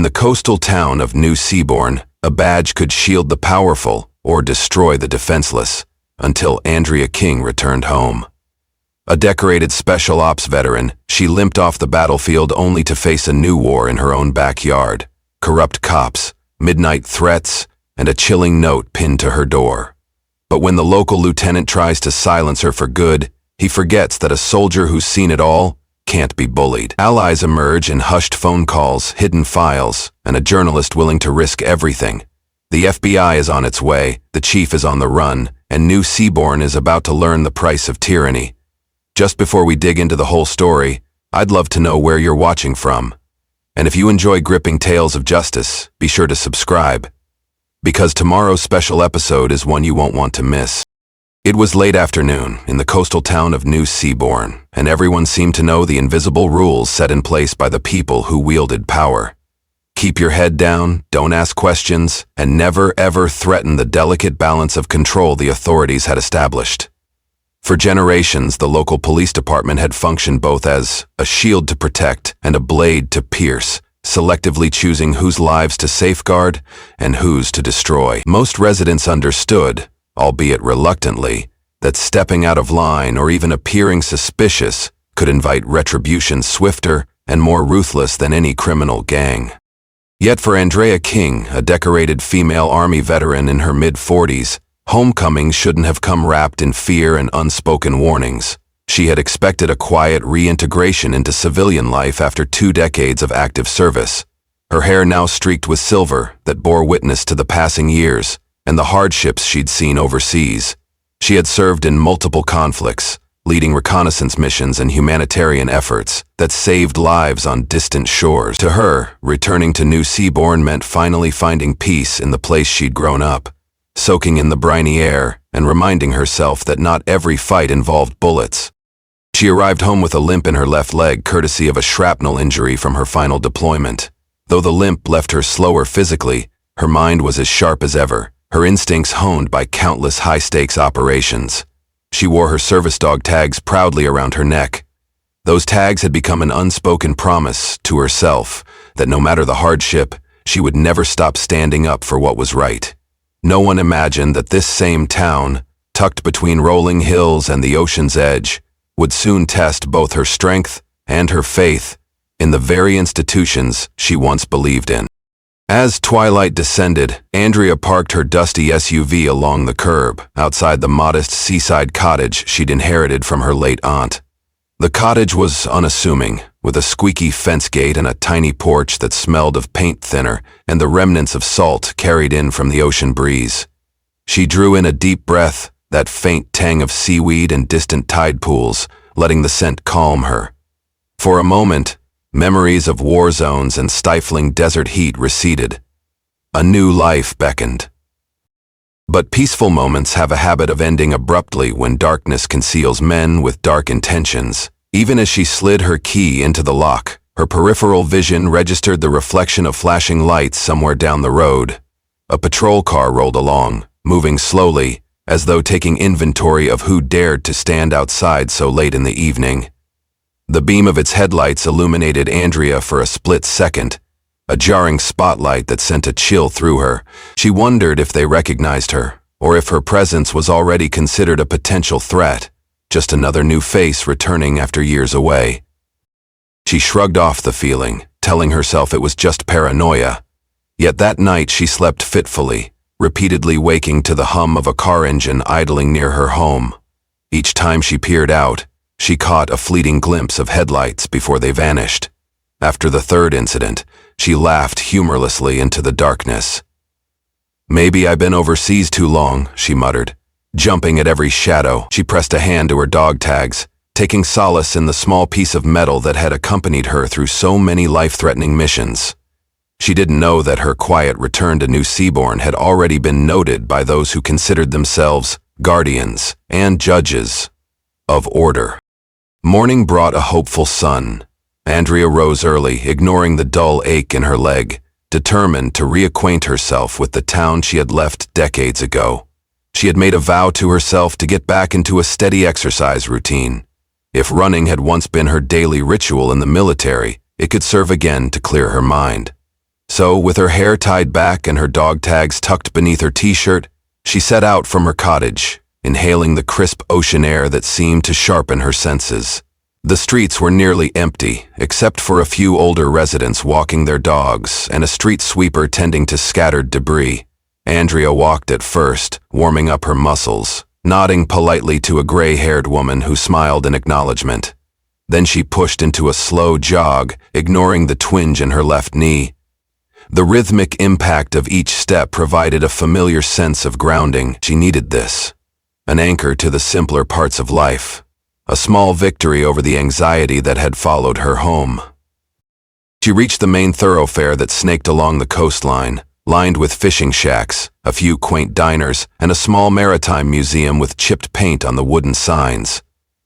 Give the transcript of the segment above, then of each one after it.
In the coastal town of New Seabourn, a badge could shield the powerful or destroy the defenseless, until Andrea King returned home. A decorated special ops veteran, she limped off the battlefield only to face a new war in her own backyard. Corrupt cops, midnight threats, and a chilling note pinned to her door. But when the local lieutenant tries to silence her for good, he forgets that a soldier who's seen it all can't be bullied. Allies emerge in hushed phone calls, hidden files, and a journalist willing to risk everything. The FBI is on its way, the chief is on the run, and New Seabourn is about to learn the price of tyranny. Just before we dig into the whole story, I'd love to know where you're watching from. And if you enjoy gripping tales of justice, be sure to subscribe, because tomorrow's special episode is one you won't want to miss. It was late afternoon in the coastal town of New Seabourn, and everyone seemed to know the invisible rules set in place by the people who wielded power. Keep your head down, don't ask questions, and never ever threaten the delicate balance of control the authorities had established. For generations, the local police department had functioned both as a shield to protect and a blade to pierce, selectively choosing whose lives to safeguard and whose to destroy. Most residents understood, albeit reluctantly, that stepping out of line or even appearing suspicious could invite retribution swifter and more ruthless than any criminal gang. Yet for Andrea King, a decorated female Army veteran in her mid-40s, homecoming shouldn't have come wrapped in fear and unspoken warnings. She had expected a quiet reintegration into civilian life after 2 decades of active service. Her hair now streaked with silver that bore witness to the passing years and the hardships she'd seen overseas. She had served in multiple conflicts, leading reconnaissance missions and humanitarian efforts that saved lives on distant shores. To her, returning to New Seabourn meant finally finding peace in the place she'd grown up, soaking in the briny air and reminding herself that not every fight involved bullets. She arrived home with a limp in her left leg courtesy of a shrapnel injury from her final deployment. Though the limp left her slower physically, her mind was as sharp as ever, her instincts honed by countless high-stakes operations. She wore her service dog tags proudly around her neck. Those tags had become an unspoken promise to herself that no matter the hardship, she would never stop standing up for what was right. No one imagined that this same town, tucked between rolling hills and the ocean's edge, would soon test both her strength and her faith in the very institutions she once believed in. As twilight descended, Andrea parked her dusty SUV along the curb, outside the modest seaside cottage she'd inherited from her late aunt. The cottage was unassuming, with a squeaky fence gate and a tiny porch that smelled of paint thinner and the remnants of salt carried in from the ocean breeze. She drew in a deep breath, that faint tang of seaweed and distant tide pools, letting the scent calm her. For a moment, memories of war zones and stifling desert heat receded. A new life beckoned. But peaceful moments have a habit of ending abruptly when darkness conceals men with dark intentions. Even as she slid her key into the lock, her peripheral vision registered the reflection of flashing lights somewhere down the road. A patrol car rolled along, moving slowly, as though taking inventory of who dared to stand outside so late in the evening. The beam of its headlights illuminated Andrea for a split second, a jarring spotlight that sent a chill through her. She wondered if they recognized her, or if her presence was already considered a potential threat, just another new face returning after years away. She shrugged off the feeling, telling herself it was just paranoia. Yet that night she slept fitfully, repeatedly waking to the hum of a car engine idling near her home. Each time she peered out, she caught a fleeting glimpse of headlights before they vanished. After the third incident, she laughed humorlessly into the darkness. "Maybe I've been overseas too long," she muttered. Jumping at every shadow, she pressed a hand to her dog tags, taking solace in the small piece of metal that had accompanied her through so many life-threatening missions. She didn't know that her quiet return to New Seabourn had already been noted by those who considered themselves guardians and judges of order. Morning brought a hopeful sun. Andrea rose early, ignoring the dull ache in her leg, determined to reacquaint herself with the town she had left decades ago. She had made a vow to herself to get back into a steady exercise routine. If running had once been her daily ritual in the military, it could serve again to clear her mind. So, with her hair tied back and her dog tags tucked beneath her t-shirt, she set out from her cottage, inhaling the crisp ocean air that seemed to sharpen her senses. The streets were nearly empty, except for a few older residents walking their dogs and a street sweeper tending to scattered debris. Andrea walked at first, warming up her muscles, nodding politely to a gray-haired woman who smiled in acknowledgement. Then she pushed into a slow jog, ignoring the twinge in her left knee. The rhythmic impact of each step provided a familiar sense of grounding. She needed this, an anchor to the simpler parts of life, a small victory over the anxiety that had followed her home. She reached the main thoroughfare that snaked along the coastline, lined with fishing shacks, a few quaint diners, and a small maritime museum with chipped paint on the wooden signs.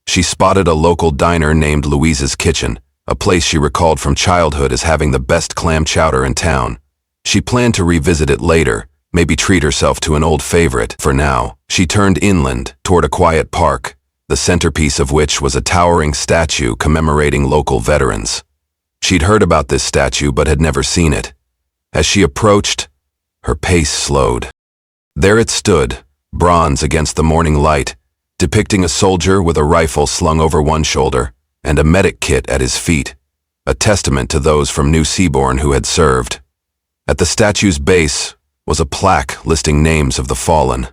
She spotted a local diner named Louise's Kitchen, a place she recalled from childhood as having the best clam chowder in town. She planned to revisit it later, maybe treat herself to an old favorite. For now, she turned inland, toward a quiet park, the centerpiece of which was a towering statue commemorating local veterans. She'd heard about this statue but had never seen it. As she approached, her pace slowed. There it stood, bronze against the morning light, depicting a soldier with a rifle slung over one shoulder and a medic kit at his feet, a testament to those from New Seabourn who had served. At the statue's base was a plaque listing names of the fallen.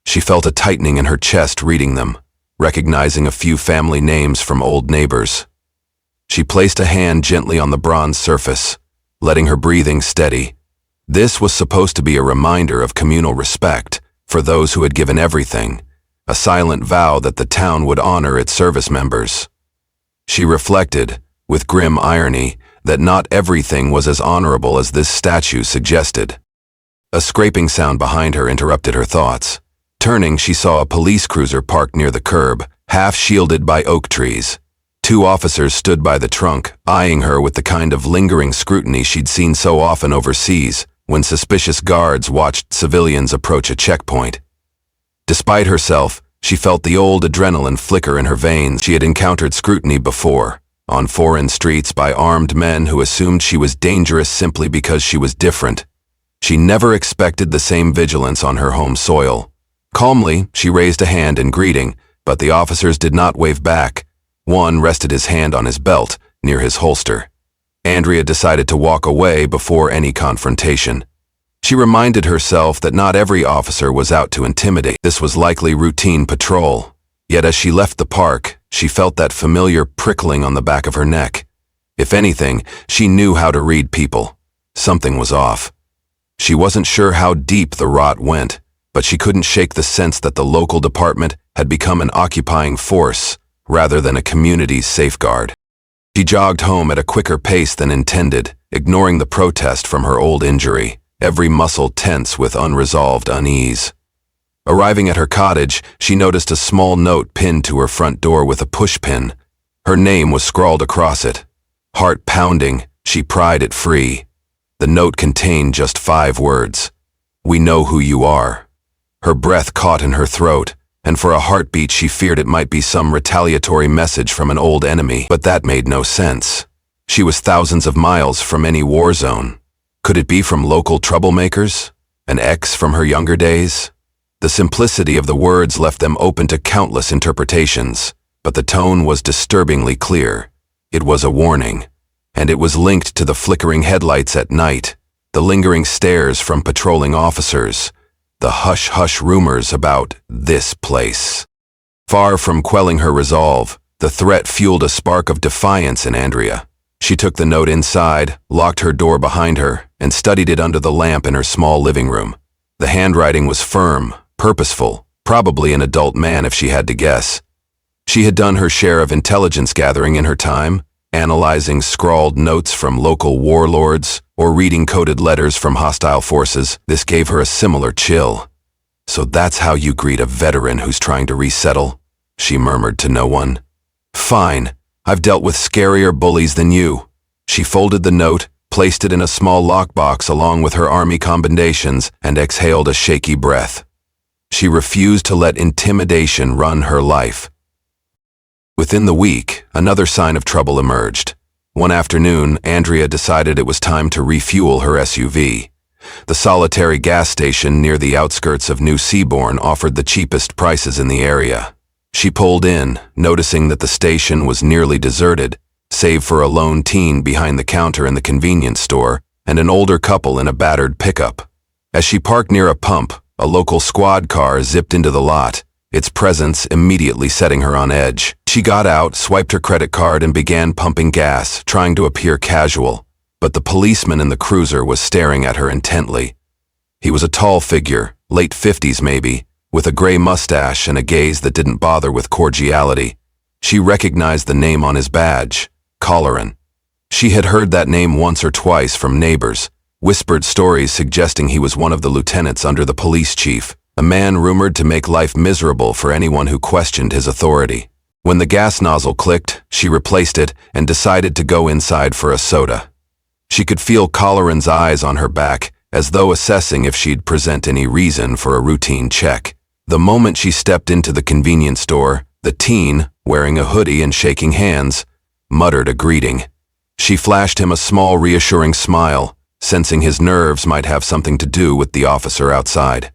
She felt a tightening in her chest reading them, recognizing a few family names from old neighbors. She placed a hand gently on the bronze surface, letting her breathing steady. This was supposed to be a reminder of communal respect for those who had given everything, a silent vow that the town would honor its service members. She reflected, with grim irony, that not everything was as honorable as this statue suggested. A scraping sound behind her interrupted her thoughts. Turning, she saw a police cruiser parked near the curb, half shielded by oak trees. Two officers stood by the trunk, eyeing her with the kind of lingering scrutiny she'd seen so often overseas when suspicious guards watched civilians approach a checkpoint. Despite herself, she felt the old adrenaline flicker in her veins. She had encountered scrutiny before, on foreign streets by armed men who assumed she was dangerous simply because she was different. She never expected the same vigilance on her home soil. Calmly, she raised a hand in greeting, but the officers did not wave back. One rested his hand on his belt, near his holster. Andrea decided to walk away before any confrontation. She reminded herself that not every officer was out to intimidate. This was likely routine patrol. Yet as she left the park, she felt that familiar prickling on the back of her neck. If anything, she knew how to read people. Something was off. She wasn't sure how deep the rot went, but she couldn't shake the sense that the local department had become an occupying force rather than a community's safeguard. She jogged home at a quicker pace than intended, ignoring the protest from her old injury, every muscle tense with unresolved unease. Arriving at her cottage, she noticed a small note pinned to her front door with a pushpin. Her name was scrawled across it. Heart pounding, she pried it free. The note contained just 5 words. "We know who you are." Her breath caught in her throat, and for a heartbeat she feared it might be some retaliatory message from an old enemy, but that made no sense. She was thousands of miles from any war zone. Could it be from local troublemakers? An ex from her younger days? The simplicity of the words left them open to countless interpretations, but the tone was disturbingly clear. It was a warning, and it was linked to the flickering headlights at night, the lingering stares from patrolling officers, the hush-hush rumors about this place. Far from quelling her resolve, the threat fueled a spark of defiance in Andrea. She took the note inside, locked her door behind her, and studied it under the lamp in her small living room. The handwriting was firm, purposeful, probably an adult man if she had to guess. She had done her share of intelligence gathering in her time, analyzing scrawled notes from local warlords or reading coded letters from hostile forces. This gave her a similar chill. "So that's how you greet a veteran who's trying to resettle?" she murmured to no one. "Fine, I've dealt with scarier bullies than you." She folded the note, placed it in a small lockbox along with her army commendations, and exhaled a shaky breath. She refused to let intimidation run her life. Within the week, another sign of trouble emerged. One afternoon, Andrea decided it was time to refuel her SUV. The solitary gas station near the outskirts of New Seabourn offered the cheapest prices in the area. She pulled in, noticing that the station was nearly deserted, save for a lone teen behind the counter in the convenience store and an older couple in a battered pickup. As she parked near a pump, a local squad car zipped into the lot, its presence immediately setting her on edge. She got out, swiped her credit card, and began pumping gas, trying to appear casual. But the policeman in the cruiser was staring at her intently. He was a tall figure, late 50s maybe, with a gray mustache and a gaze that didn't bother with cordiality. She recognized the name on his badge, Colleran. She had heard that name once or twice from neighbors, whispered stories suggesting he was one of the lieutenants under the police chief, a man rumored to make life miserable for anyone who questioned his authority. When the gas nozzle clicked, she replaced it and decided to go inside for a soda. She could feel Colleran's eyes on her back, as though assessing if she'd present any reason for a routine check. The moment she stepped into the convenience store, the teen, wearing a hoodie and shaking hands, muttered a greeting. She flashed him a small, reassuring smile, sensing his nerves might have something to do with the officer outside.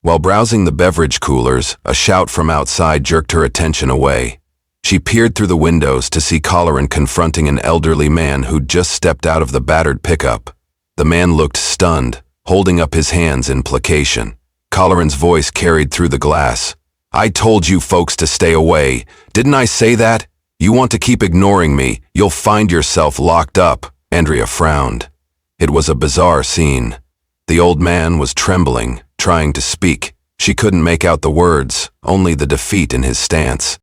While browsing the beverage coolers, a shout from outside jerked her attention away. She peered through the windows to see Colleran confronting an elderly man who'd just stepped out of the battered pickup. The man looked stunned, holding up his hands in placation. Colleran's voice carried through the glass. "I told you folks to stay away. Didn't I say that? You want to keep ignoring me, you'll find yourself locked up." Andrea frowned. It was a bizarre scene. The old man was trembling, trying to speak. She couldn't make out the words, only the defeat in his stance.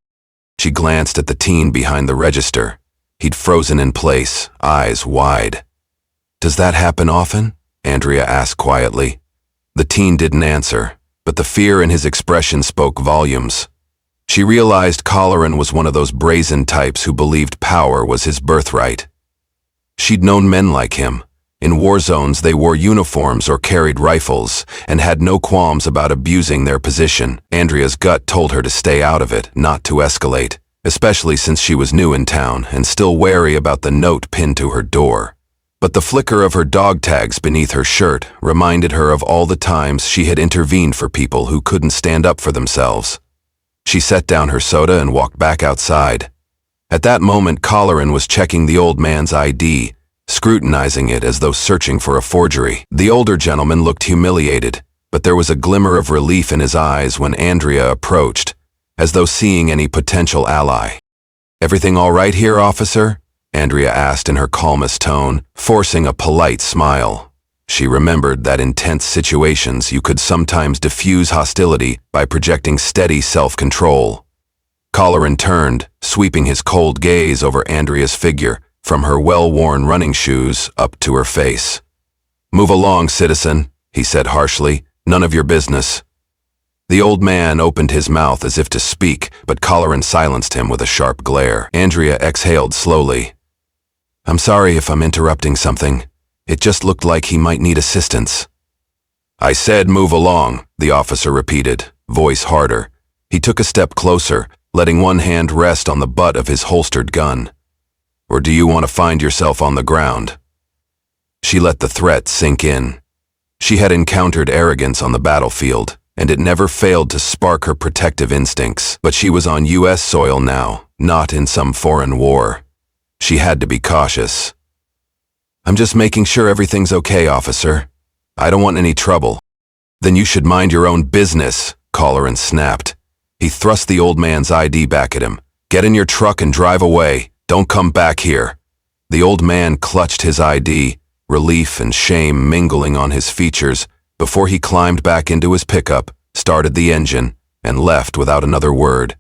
She glanced at the teen behind the register. He'd frozen in place, eyes wide. "Does that happen often?" Andrea asked quietly. The teen didn't answer, but the fear in his expression spoke volumes. She realized Colleran was one of those brazen types who believed power was his birthright. She'd known men like him. In war zones, they wore uniforms or carried rifles and had no qualms about abusing their position. Andrea's gut told her to stay out of it, not to escalate, especially since she was new in town and still wary about the note pinned to her door. But the flicker of her dog tags beneath her shirt reminded her of all the times she had intervened for people who couldn't stand up for themselves. She set down her soda and walked back outside. At that moment, Colleran was checking the old man's ID, scrutinizing it as though searching for a forgery. The older gentleman looked humiliated, but there was a glimmer of relief in his eyes when Andrea approached, as though seeing any potential ally. "Everything all right here, officer?" Andrea asked in her calmest tone, forcing a polite smile. She remembered that in tense situations you could sometimes diffuse hostility by projecting steady self-control. Colleran turned, sweeping his cold gaze over Andrea's figure, from her well-worn running shoes up to her face. "Move along, citizen," he said harshly. "None of your business." The old man opened his mouth as if to speak, but Colleran silenced him with a sharp glare. Andrea exhaled slowly. "I'm sorry if I'm interrupting something. It just looked like he might need assistance." "I said move along," the officer repeated, voice harder. He took a step closer, letting one hand rest on the butt of his holstered gun. "Or do you want to find yourself on the ground?" She let the threat sink in. She had encountered arrogance on the battlefield, and it never failed to spark her protective instincts. But she was on U.S. soil now, not in some foreign war. She had to be cautious. "I'm just making sure everything's okay, officer. I don't want any trouble." "Then you should mind your own business," Colleran snapped. He thrust the old man's ID back at him. "Get in your truck and drive away. Don't come back here." The old man clutched his ID, relief and shame mingling on his features, before he climbed back into his pickup, started the engine, and left without another word.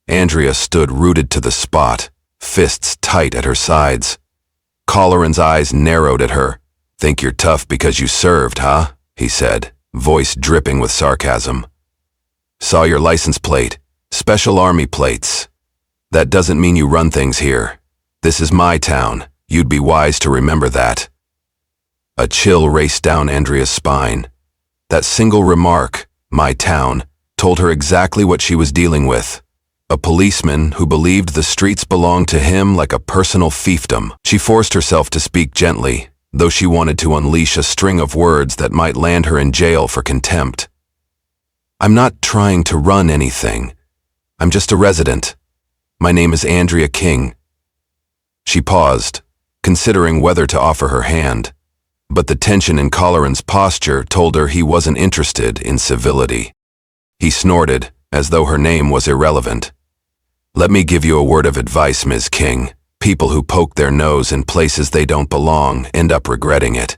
Andrea stood rooted to the spot, fists tight at her sides. Colleran's eyes narrowed at her. "Think you're tough because you served, huh?" he said, voice dripping with sarcasm. "Saw your license plate. Special Army plates. That doesn't mean you run things here. This is my town. You'd be wise to remember that." A chill raced down Andrea's spine. That single remark, "my town," told her exactly what she was dealing with. A policeman who believed the streets belonged to him like a personal fiefdom. She forced herself to speak gently, though she wanted to unleash a string of words that might land her in jail for contempt. I'm not trying to run anything. I'm just a resident. My name is Andrea King. She paused, considering whether to offer her hand, but the tension in Collaren's posture told her he wasn't interested in civility. He snorted, as though her name was irrelevant. Let me give you a word of advice, Ms. King. People who poke their nose in places they don't belong end up regretting it.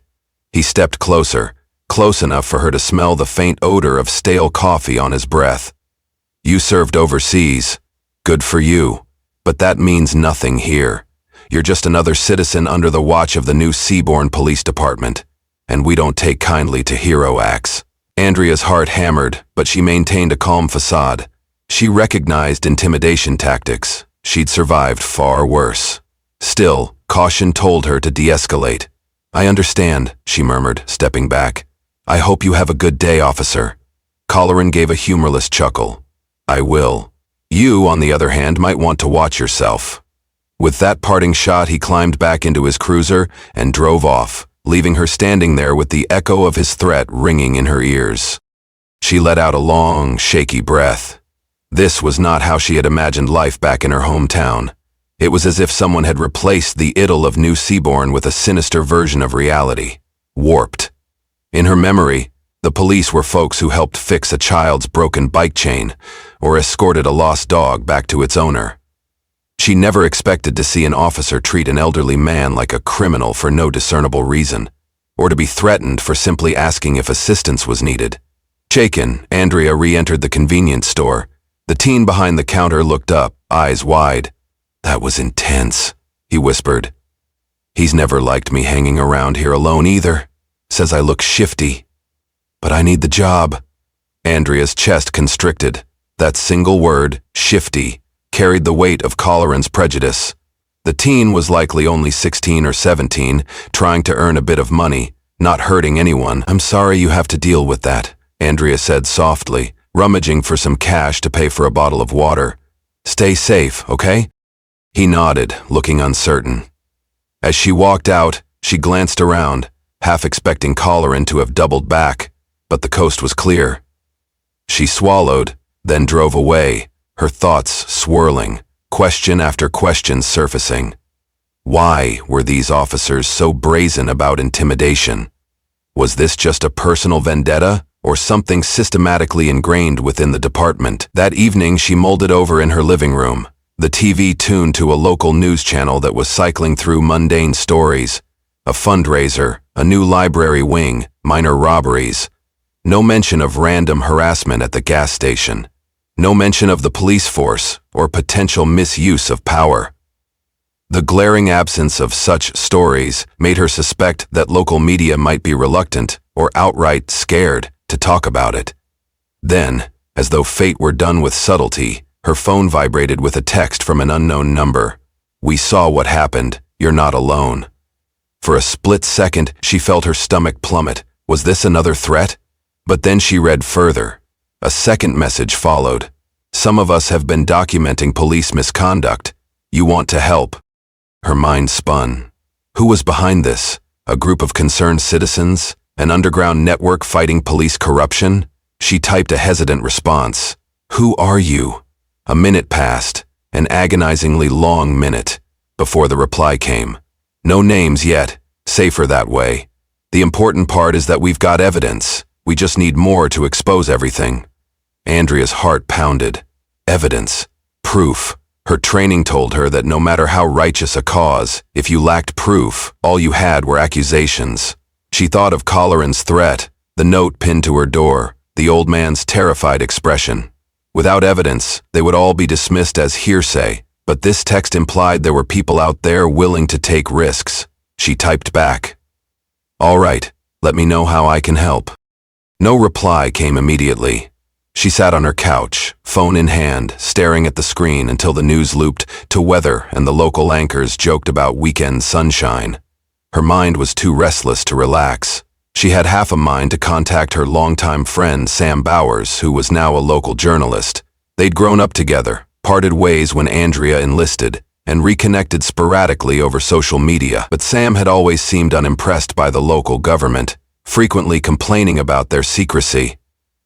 He stepped closer, close enough for her to smell the faint odor of stale coffee on his breath. You served overseas. Good for you. But that means nothing here. You're just another citizen under the watch of the new Seabourn Police Department, and we don't take kindly to hero acts. Andrea's heart hammered, but she maintained a calm facade. She recognized intimidation tactics. She'd survived far worse. Still, caution told her to de-escalate. I understand, she murmured, stepping back. I hope you have a good day, officer. Collaren gave a humorless chuckle. I will. You, on the other hand, might want to watch yourself. With that parting shot, he climbed back into his cruiser and drove off, leaving her standing there with the echo of his threat ringing in her ears. She let out a long, shaky breath. This was not how she had imagined life back in her hometown. It was as if someone had replaced the idyll of New Seabourn with a sinister version of reality, warped. In her memory, the police were folks who helped fix a child's broken bike chain or escorted a lost dog back to its owner. She never expected to see an officer treat an elderly man like a criminal for no discernible reason, or to be threatened for simply asking if assistance was needed. Shaken, Andrea re-entered the convenience store. The teen behind the counter looked up, eyes wide. That was intense, he whispered. He's never liked me hanging around here alone either. Says I look shifty. But I need the job. Andrea's chest constricted. That single word, shifty, carried the weight of Collaren's prejudice. The teen was likely only 16 or 17, trying to earn a bit of money, not hurting anyone. I'm sorry you have to deal with that, Andrea said softly, rummaging for some cash to pay for a bottle of water. Stay safe, okay? He nodded, looking uncertain. As she walked out, she glanced around, half expecting Collaren to have doubled back, but the coast was clear. She swallowed, then drove away, her thoughts swirling, question after question surfacing. Why were these officers so brazen about intimidation? Was this just a personal vendetta, or something systematically ingrained within the department? That evening she mulled it over in her living room, the TV tuned to a local news channel that was cycling through mundane stories. A fundraiser, a new library wing, minor robberies. No mention of random harassment at the gas station. No mention of the police force or potential misuse of power. The glaring absence of such stories made her suspect that local media might be reluctant or outright scared to talk about it. Then, as though fate were done with subtlety, her phone vibrated with a text from an unknown number. We saw what happened. You're not alone. For a split second, she felt her stomach plummet. Was this another threat? But then she read further. A second message followed. Some of us have been documenting police misconduct. You want to help? Her mind spun. Who was behind this? A group of concerned citizens? An underground network fighting police corruption? She typed a hesitant response. Who are you? A minute passed, an agonizingly long minute, before the reply came. No names yet, safer that way. The important part is that we've got evidence. We just need more to expose everything. Andrea's heart pounded. Evidence. Proof. Her training told her that no matter how righteous a cause, if you lacked proof, all you had were accusations. She thought of Collaren's threat, the note pinned to her door, the old man's terrified expression. Without evidence, they would all be dismissed as hearsay, but this text implied there were people out there willing to take risks. She typed back. All right, let me know how I can help. No reply came immediately. She sat on her couch, phone in hand, staring at the screen until the news looped to weather and the local anchors joked about weekend sunshine. Her mind was too restless to relax. She had half a mind to contact her longtime friend Sam Bowers, who was now a local journalist. They'd grown up together, parted ways when Andrea enlisted, and reconnected sporadically over social media. But Sam had always seemed unimpressed by the local government, frequently complaining about their secrecy.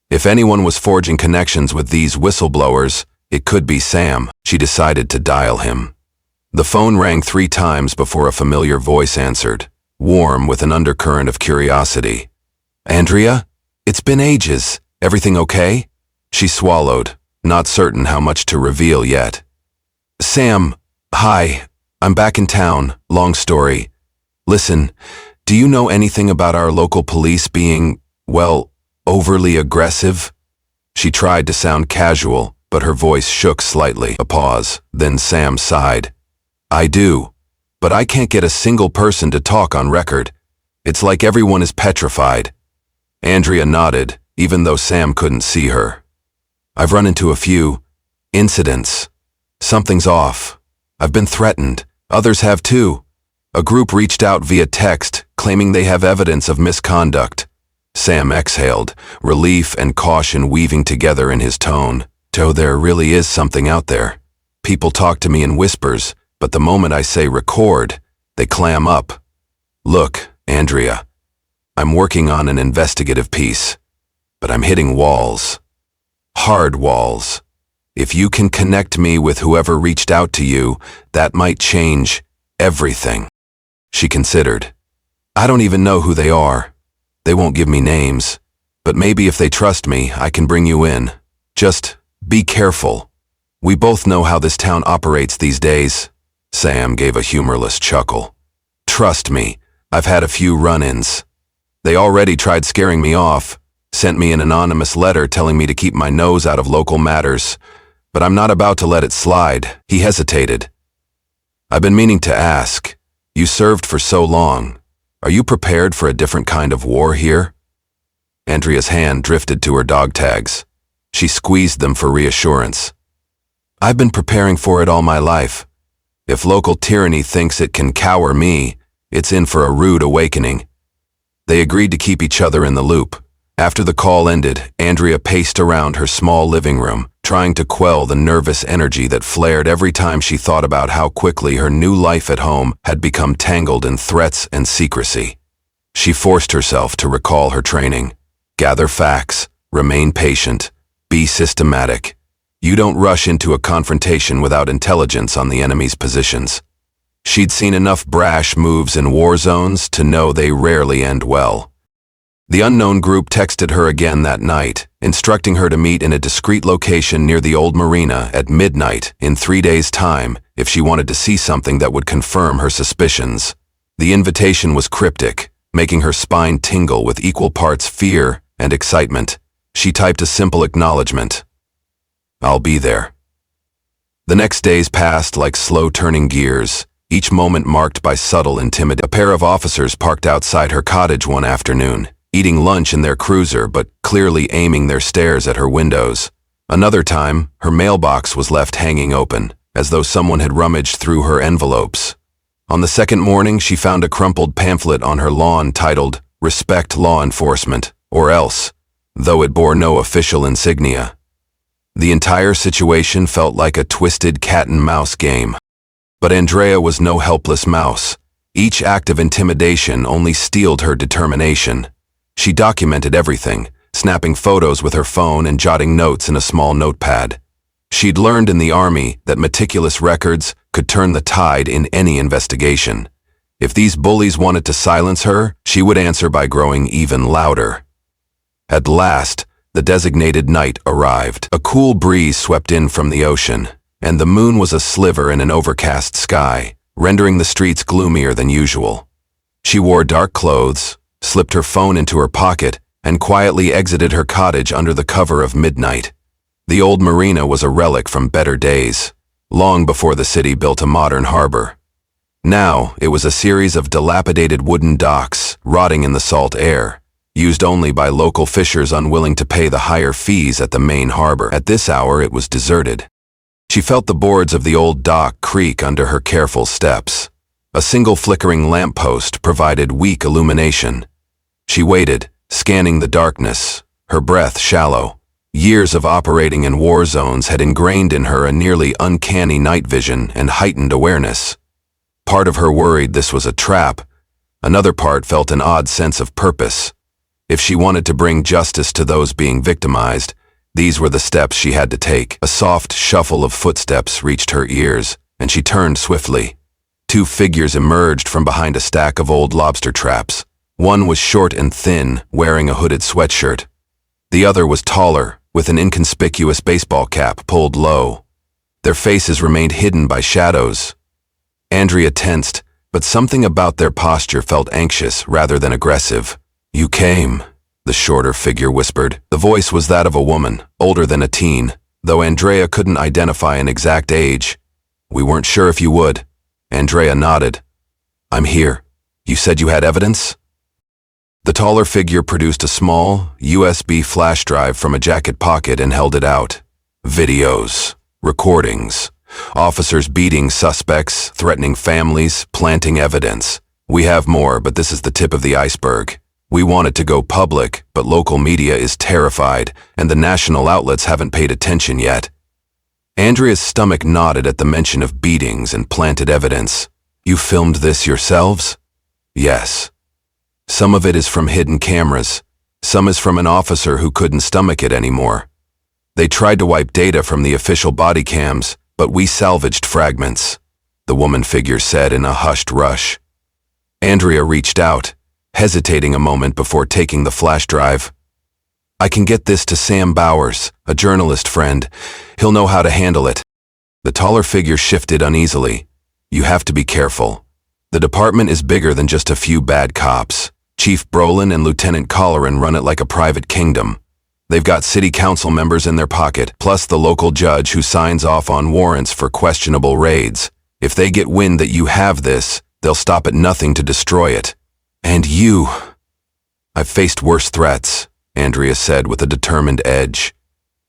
If anyone was forging connections with these whistleblowers, it could be Sam. She decided to dial him. The phone rang 3 times before a familiar voice answered, warm with an undercurrent of curiosity. "Andrea? It's been ages. Everything okay?" She swallowed, not certain how much to reveal yet. "Sam, hi. I'm back in town. Long story. Listen, do you know anything about our local police being, well, overly aggressive?" She tried to sound casual, but her voice shook slightly. A pause, then Sam sighed. "I do, but I can't get a single person to talk on record. It's like everyone is petrified." Andrea nodded, even though Sam couldn't see her. "I've run into a few incidents. Something's off. I've been threatened. Others have too. A group reached out via text, claiming they have evidence of misconduct." Sam exhaled, relief and caution weaving together in his tone. "So there really is something out there. People talk to me in whispers, but the moment I say record, they clam up. Look, Andrea, I'm working on an investigative piece, but I'm hitting walls. Hard walls. If you can connect me with whoever reached out to you, that might change everything." She considered. "I don't even know who they are. They won't give me names, but maybe if they trust me, I can bring you in. Just be careful. We both know how this town operates these days." Sam gave a humorless chuckle. "Trust me, I've had a few run-ins. They already tried scaring me off, sent me an anonymous letter telling me to keep my nose out of local matters, but I'm not about to let it slide." He hesitated. "I've been meaning to ask, you served for so long. Are you prepared for a different kind of war here?" Andrea's hand drifted to her dog tags. She squeezed them for reassurance. "I've been preparing for it all my life. If local tyranny thinks it can cower me, it's in for a rude awakening." They agreed to keep each other in the loop. After the call ended, Andrea paced around her small living room, trying to quell the nervous energy that flared every time she thought about how quickly her new life at home had become tangled in threats and secrecy. She forced herself to recall her training. Gather facts, remain patient, be systematic. You don't rush into a confrontation without intelligence on the enemy's positions. She'd seen enough brash moves in war zones to know they rarely end well. The unknown group texted her again that night, instructing her to meet in a discreet location near the old marina at midnight in 3 days' time if she wanted to see something that would confirm her suspicions. The invitation was cryptic, making her spine tingle with equal parts fear and excitement. She typed a simple acknowledgement. "I'll be there." The next days passed like slow-turning gears, each moment marked by subtle intimidation. A pair of officers parked outside her cottage one afternoon, eating lunch in their cruiser but clearly aiming their stares at her windows. Another time, her mailbox was left hanging open, as though someone had rummaged through her envelopes. On the second morning, she found a crumpled pamphlet on her lawn titled, "Respect Law Enforcement, or Else," though it bore no official insignia. The entire situation felt like a twisted cat-and-mouse game. But Andrea was no helpless mouse. Each act of intimidation only steeled her determination. She documented everything, snapping photos with her phone and jotting notes in a small notepad. She'd learned in the army that meticulous records could turn the tide in any investigation. If these bullies wanted to silence her, she would answer by growing even louder. At last, the designated night arrived. A cool breeze swept in from the ocean, and the moon was a sliver in an overcast sky, rendering the streets gloomier than usual. She wore dark clothes, slipped her phone into her pocket, and quietly exited her cottage under the cover of midnight. The old marina was a relic from better days, long before the city built a modern harbor. Now, it was a series of dilapidated wooden docks, rotting in the salt air, used only by local fishers unwilling to pay the higher fees at the main harbor. At this hour, it was deserted. She felt the boards of the old dock creak under her careful steps. A single flickering lamppost provided weak illumination. She waited, scanning the darkness, her breath shallow. Years of operating in war zones had ingrained in her a nearly uncanny night vision and heightened awareness. Part of her worried this was a trap. Another part felt an odd sense of purpose. If she wanted to bring justice to those being victimized, these were the steps she had to take. A soft shuffle of footsteps reached her ears, and she turned swiftly. Two figures emerged from behind a stack of old lobster traps. One was short and thin, wearing a hooded sweatshirt. The other was taller, with an inconspicuous baseball cap pulled low. Their faces remained hidden by shadows. Andrea tensed, but something about their posture felt anxious rather than aggressive. "You came," the shorter figure whispered. The voice was that of a woman, older than a teen, though Andrea couldn't identify an exact age. "We weren't sure if you would." Andrea nodded. "I'm here. You said you had evidence?" The taller figure produced a small, USB flash drive from a jacket pocket and held it out. Videos, recordings, officers beating suspects, threatening families, planting evidence. "We have more, but this is the tip of the iceberg. We want it to go public, but local media is terrified, and the national outlets haven't paid attention yet." Andrea's stomach knotted at the mention of beatings and planted evidence. "You filmed this yourselves?" "Yes. Some of it is from hidden cameras. Some is from an officer who couldn't stomach it anymore. They tried to wipe data from the official body cams, but we salvaged fragments," the woman figure said in a hushed rush. Andrea reached out, hesitating a moment before taking the flash drive. "I can get this to Sam Bowers, a journalist friend. He'll know how to handle it." The taller figure shifted uneasily. "You have to be careful. The department is bigger than just a few bad cops. Chief Brolin and Lieutenant Colleran run it like a private kingdom. They've got city council members in their pocket, plus the local judge who signs off on warrants for questionable raids. If they get wind that you have this, they'll stop at nothing to destroy it. And you—" "I've faced worse threats," Andrea said with a determined edge.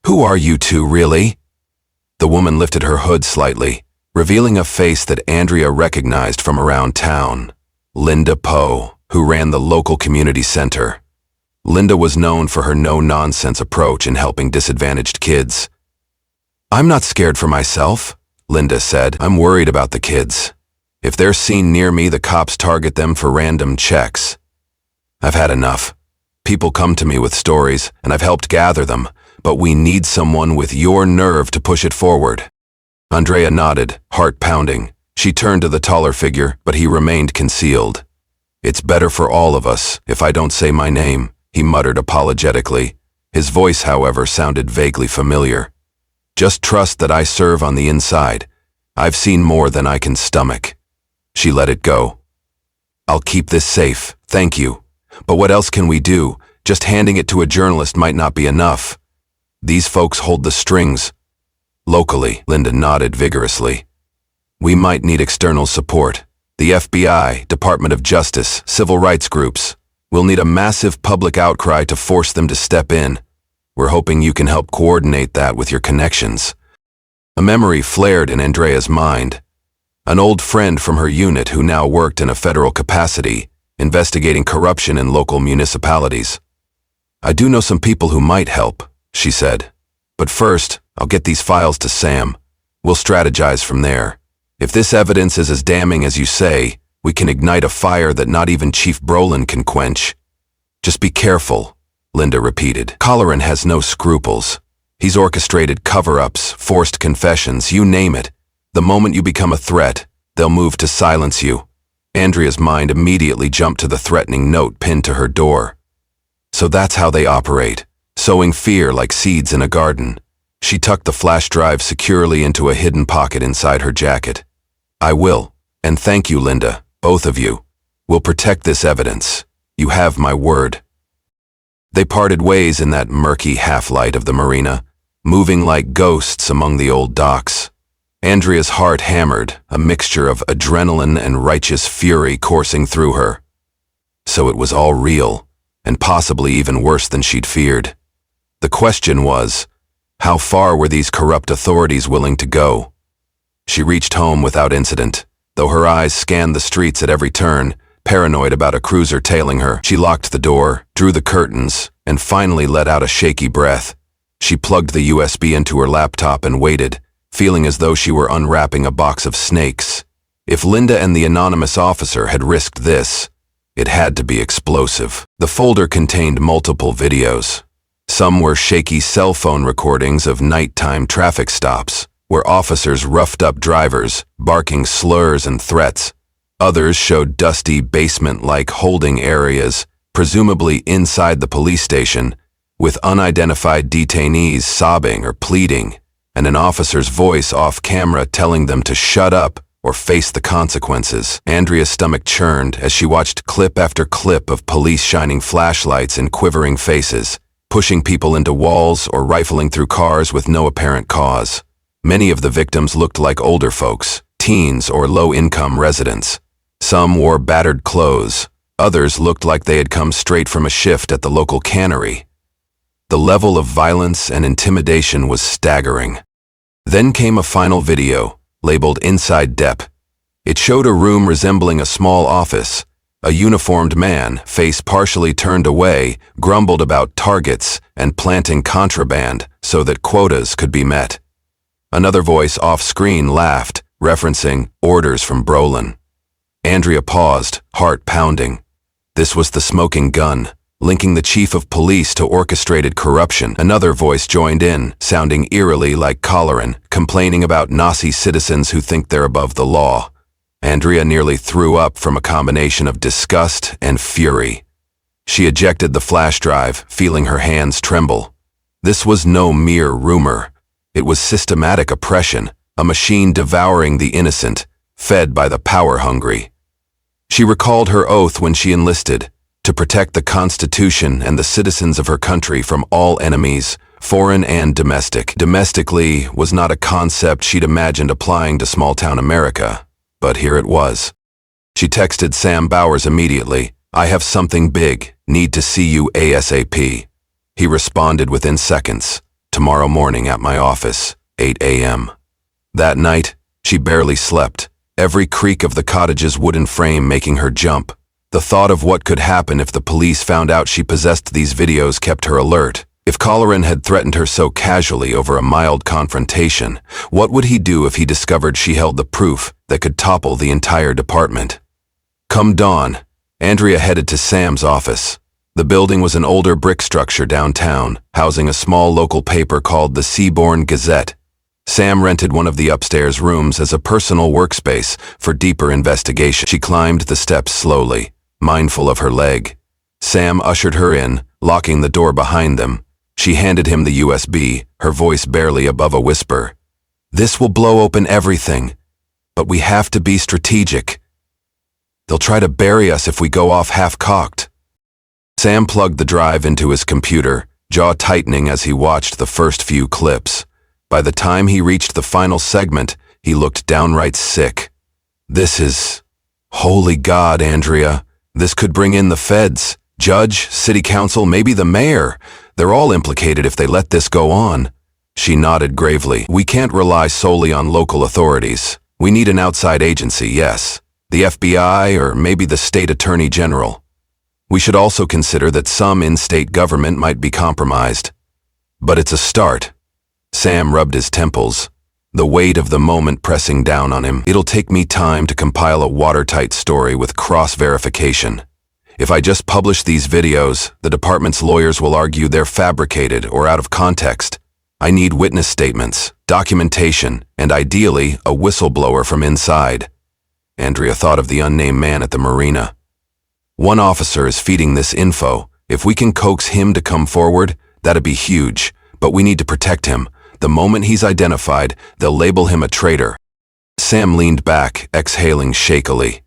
"Who are you two, really?" The woman lifted her hood slightly, revealing a face that Andrea recognized from around town. Linda Poe, who ran the local community center. Linda was known for her no-nonsense approach in helping disadvantaged kids. "I'm not scared for myself," Linda said. "I'm worried about the kids. If they're seen near me, the cops target them for random checks. I've had enough. People come to me with stories, and I've helped gather them, but we need someone with your nerve to push it forward." Andrea nodded, heart pounding. She turned to the taller figure, but he remained concealed. "It's better for all of us if I don't say my name," he muttered apologetically. His voice, however, sounded vaguely familiar. "Just trust that I serve on the inside. I've seen more than I can stomach." She let it go. "I'll keep this safe, thank you. But what else can we do? Just handing it to a journalist might not be enough. These folks hold the strings." "Locally," Linda nodded vigorously. "We might need external support. The FBI, Department of Justice, civil rights groups. We'll need a massive public outcry to force them to step in. We're hoping you can help coordinate that with your connections." A memory flared in Andrea's mind. An old friend from her unit who now worked in a federal capacity, investigating corruption in local municipalities. "I do know some people who might help," she said. "But first, I'll get these files to Sam. We'll strategize from there. If this evidence is as damning as you say, we can ignite a fire that not even Chief Brolin can quench." "Just be careful," Linda repeated. "Colleran has no scruples. He's orchestrated cover-ups, forced confessions, you name it. The moment you become a threat, they'll move to silence you." Andrea's mind immediately jumped to the threatening note pinned to her door. So that's how they operate, sowing fear like seeds in a garden. She tucked the flash drive securely into a hidden pocket inside her jacket. "I will, and thank you, Linda, both of you. We'll protect this evidence. You have my word." They parted ways in that murky half-light of the marina, moving like ghosts among the old docks. Andrea's heart hammered, a mixture of adrenaline and righteous fury coursing through her. So it was all real, and possibly even worse than she'd feared. The question was, how far were these corrupt authorities willing to go? She reached home without incident, though her eyes scanned the streets at every turn, paranoid about a cruiser tailing her. She locked the door, drew the curtains, and finally let out a shaky breath. She plugged the USB into her laptop and waited, feeling as though she were unwrapping a box of snakes. If Linda and the anonymous officer had risked this, it had to be explosive. The folder contained multiple videos. Some were shaky cell phone recordings of nighttime traffic stops, where officers roughed up drivers, barking slurs and threats. Others showed dusty basement-like holding areas, presumably inside the police station, with unidentified detainees sobbing or pleading, and an officer's voice off camera telling them to shut up or face the consequences. Andrea's stomach churned as she watched clip after clip of police shining flashlights in quivering faces, pushing people into walls or rifling through cars with no apparent cause. Many of the victims looked like older folks, teens or low-income residents. Some wore battered clothes. Others looked like they had come straight from a shift at the local cannery. The level of violence and intimidation was staggering. Then came a final video, labeled Inside Dep. It showed a room resembling a small office. A uniformed man, face partially turned away, grumbled about targets and planting contraband so that quotas could be met. Another voice off-screen laughed, referencing orders from Brolin. Andrea paused, heart pounding. This was the smoking gun, linking the chief of police to orchestrated corruption. Another voice joined in, sounding eerily like Colleran, complaining about Nazi citizens who think they're above the law. Andrea nearly threw up from a combination of disgust and fury. She ejected the flash drive, feeling her hands tremble. This was no mere rumor. It was systematic oppression, a machine devouring the innocent, fed by the power-hungry. She recalled her oath when she enlisted, to protect the Constitution and the citizens of her country from all enemies, foreign and domestic. Domestically was not a concept she'd imagined applying to small-town America, but here it was. She texted Sam Bowers immediately, "I have something big, need to see you ASAP." He responded within seconds, "Tomorrow morning at my office, 8 a.m. That night, she barely slept, every creak of the cottage's wooden frame making her jump. The thought of what could happen if the police found out she possessed these videos kept her alert. If Colleran had threatened her so casually over a mild confrontation, what would he do if he discovered she held the proof that could topple the entire department? Come dawn, Andrea headed to Sam's office. The building was an older brick structure downtown, housing a small local paper called the Seabourn Gazette. Sam rented one of the upstairs rooms as a personal workspace for deeper investigation. She climbed the steps slowly, mindful of her leg. Sam ushered her in, locking the door behind them. She handed him the USB, her voice barely above a whisper. "This will blow open everything, but we have to be strategic. They'll try to bury us if we go off half-cocked." Sam plugged the drive into his computer, jaw tightening as he watched the first few clips. By the time he reached the final segment, he looked downright sick. "This is... Holy God, Andrea. This could bring in the feds, judge, city council, maybe the mayor. They're all implicated if they let this go on." She nodded gravely. "We can't rely solely on local authorities. We need an outside agency, yes. The FBI or maybe the state attorney general. We should also consider that some in-state government might be compromised. But it's a start." Sam rubbed his temples, the weight of the moment pressing down on him. "It'll take me time to compile a watertight story with cross-verification. If I just publish these videos, the department's lawyers will argue they're fabricated or out of context. I need witness statements, documentation, and ideally, a whistleblower from inside." Andrea thought of the unnamed man at the marina. "One officer is feeding this info. If we can coax him to come forward, that'd be huge, but we need to protect him. The moment he's identified, they'll label him a traitor." Sam leaned back, exhaling shakily.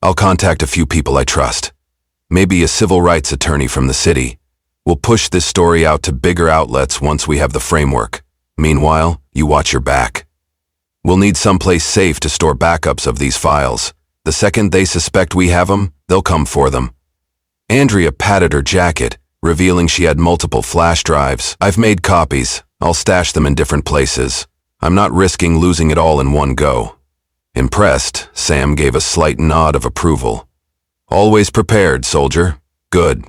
"I'll contact a few people I trust. Maybe a civil rights attorney from the city. We'll push this story out to bigger outlets once we have the framework. Meanwhile, you watch your back. We'll need someplace safe to store backups of these files. The second they suspect we have them, they'll come for them." Andrea patted her jacket, revealing she had multiple flash drives. "I've made copies. I'll stash them in different places. I'm not risking losing it all in one go." Impressed, Sam gave a slight nod of approval. "Always prepared, soldier. Good.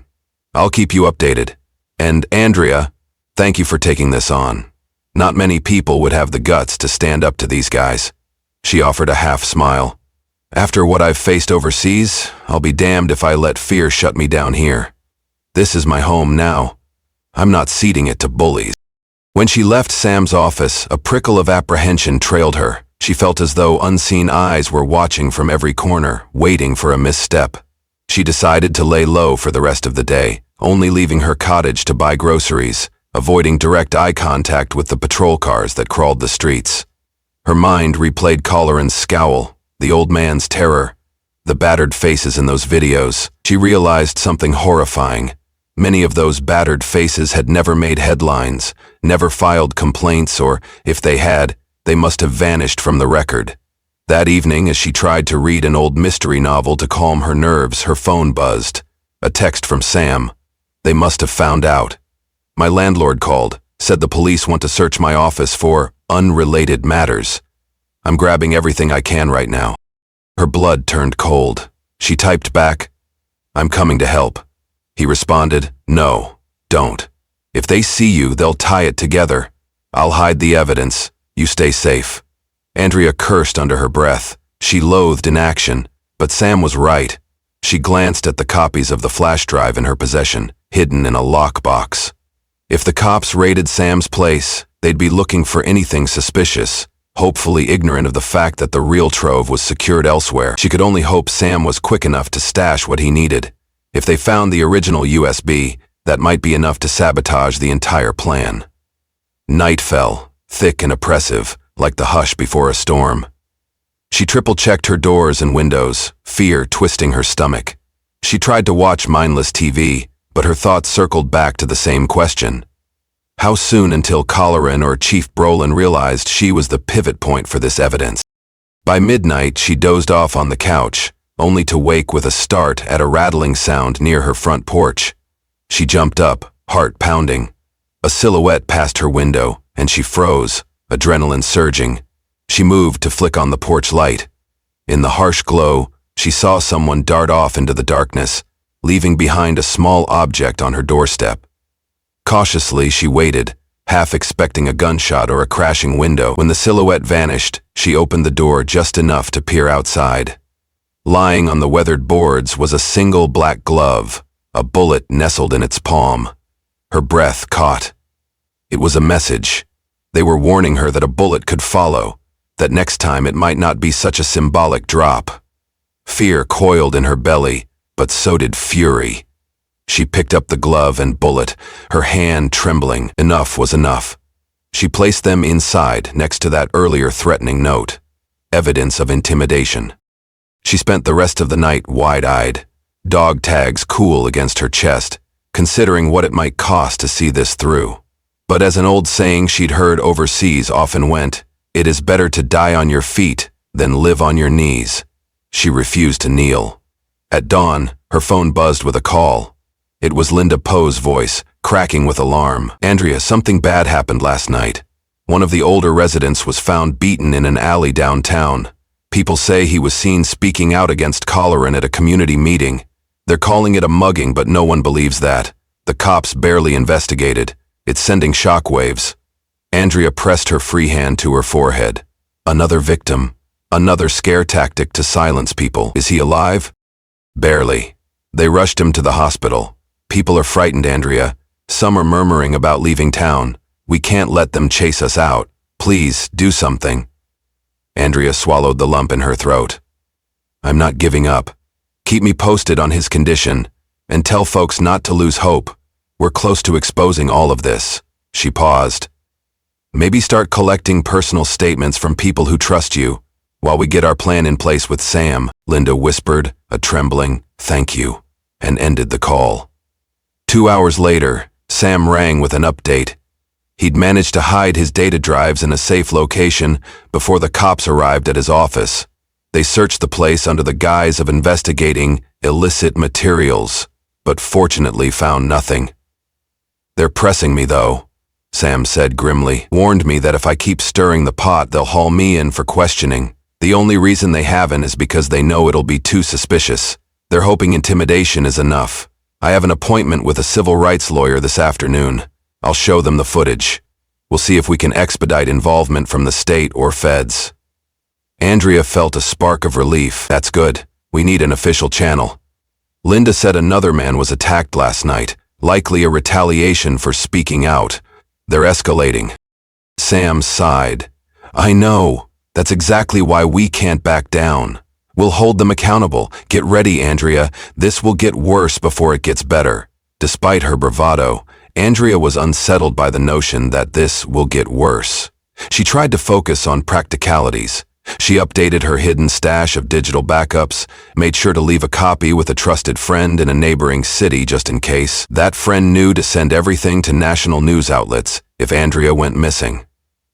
I'll keep you updated. And Andrea, Thank you for taking this on. Not many people would have the guts to stand up to these guys. She offered a half smile. After what I've faced overseas, I'll be damned if I let fear shut me down here. This is my home now. I'm not ceding it to bullies. When she left Sam's office, a prickle of apprehension trailed her. She felt as though unseen eyes were watching from every corner, waiting for a misstep. She decided to lay low for the rest of the day, only leaving her cottage to buy groceries, avoiding direct eye contact with the patrol cars that crawled the streets. Her mind replayed Collaren's scowl, the old man's terror, the battered faces in those videos. She realized something horrifying. Many of those battered faces had never made headlines, never filed complaints, or, if they had, they must have vanished from the record. That evening, as she tried to read an old mystery novel to calm her nerves, her phone buzzed. A text from Sam. They must have found out. My landlord called, said the police want to search my office for unrelated matters. I'm grabbing everything I can right now. Her blood turned cold. She typed back, I'm coming to help. He responded, no, don't. If they see you, they'll tie it together. I'll hide the evidence. You stay safe. Andrea cursed under her breath. She loathed inaction, but Sam was right. She glanced at the copies of the flash drive in her possession, hidden in a lockbox. If the cops raided Sam's place, they'd be looking for anything suspicious, hopefully ignorant of the fact that the real trove was secured elsewhere. She could only hope Sam was quick enough to stash what he needed. If they found the original USB, that might be enough to sabotage the entire plan. Night fell, thick and oppressive, like the hush before a storm. She triple-checked her doors and windows, fear twisting her stomach. She tried to watch mindless TV, but her thoughts circled back to the same question. How soon until Collaren or Chief Brolin realized she was the pivot point for this evidence? By midnight, she dozed off on the couch, only to wake with a start at a rattling sound near her front porch. She jumped up, heart pounding. A silhouette passed her window, and she froze, adrenaline surging. She moved to flick on the porch light. In the harsh glow, she saw someone dart off into the darkness, leaving behind a small object on her doorstep. Cautiously, she waited, half expecting a gunshot or a crashing window. When the silhouette vanished, she opened the door just enough to peer outside. Lying on the weathered boards was a single black glove, a bullet nestled in its palm. Her breath caught. It was a message. They were warning her that a bullet could follow, that next time it might not be such a symbolic drop. Fear coiled in her belly, but so did fury. She picked up the glove and bullet, her hand trembling. Enough was enough. She placed them inside, next to that earlier threatening note. Evidence of intimidation. She spent the rest of the night wide-eyed, dog tags cool against her chest, considering what it might cost to see this through. But as an old saying she'd heard overseas often went, it is better to die on your feet than live on your knees. She refused to kneel. At dawn, her phone buzzed with a call. It was Linda Poe's voice, cracking with alarm. Andrea, something bad happened last night. One of the older residents was found beaten in an alley downtown. People say he was seen speaking out against Collaren at a community meeting. They're calling it a mugging, but no one believes that. The cops barely investigated. It's sending shockwaves. Andrea pressed her free hand to her forehead. Another victim. Another scare tactic to silence people. Is he alive? Barely. They rushed him to the hospital. People are frightened, Andrea. Some are murmuring about leaving town. We can't let them chase us out. Please, do something. Andrea swallowed the lump in her throat. I'm not giving up. Keep me posted on his condition, and tell folks not to lose hope. We're close to exposing all of this. She paused. Maybe start collecting personal statements from people who trust you, while we get our plan in place with Sam, Linda whispered, a trembling, thank you, and ended the call. 2 hours later, Sam rang with an update. He'd managed to hide his data drives in a safe location before the cops arrived at his office. They searched the place under the guise of investigating illicit materials, but fortunately found nothing. They're pressing me, though, Sam said grimly. Warned me that if I keep stirring the pot, they'll haul me in for questioning. The only reason they haven't is because they know it'll be too suspicious. They're hoping intimidation is enough. I have an appointment with a civil rights lawyer this afternoon. I'll show them the footage. We'll see if we can expedite involvement from the state or feds." Andrea felt a spark of relief. "That's good. We need an official channel." Linda said another man was attacked last night, likely a retaliation for speaking out. "They're escalating." Sam sighed. "I know. That's exactly why we can't back down. We'll hold them accountable. Get ready, Andrea. This will get worse before it gets better." Despite her bravado, Andrea was unsettled by the notion that this will get worse. She tried to focus on practicalities. She updated her hidden stash of digital backups, made sure to leave a copy with a trusted friend in a neighboring city just in case. That friend knew to send everything to national news outlets if Andrea went missing.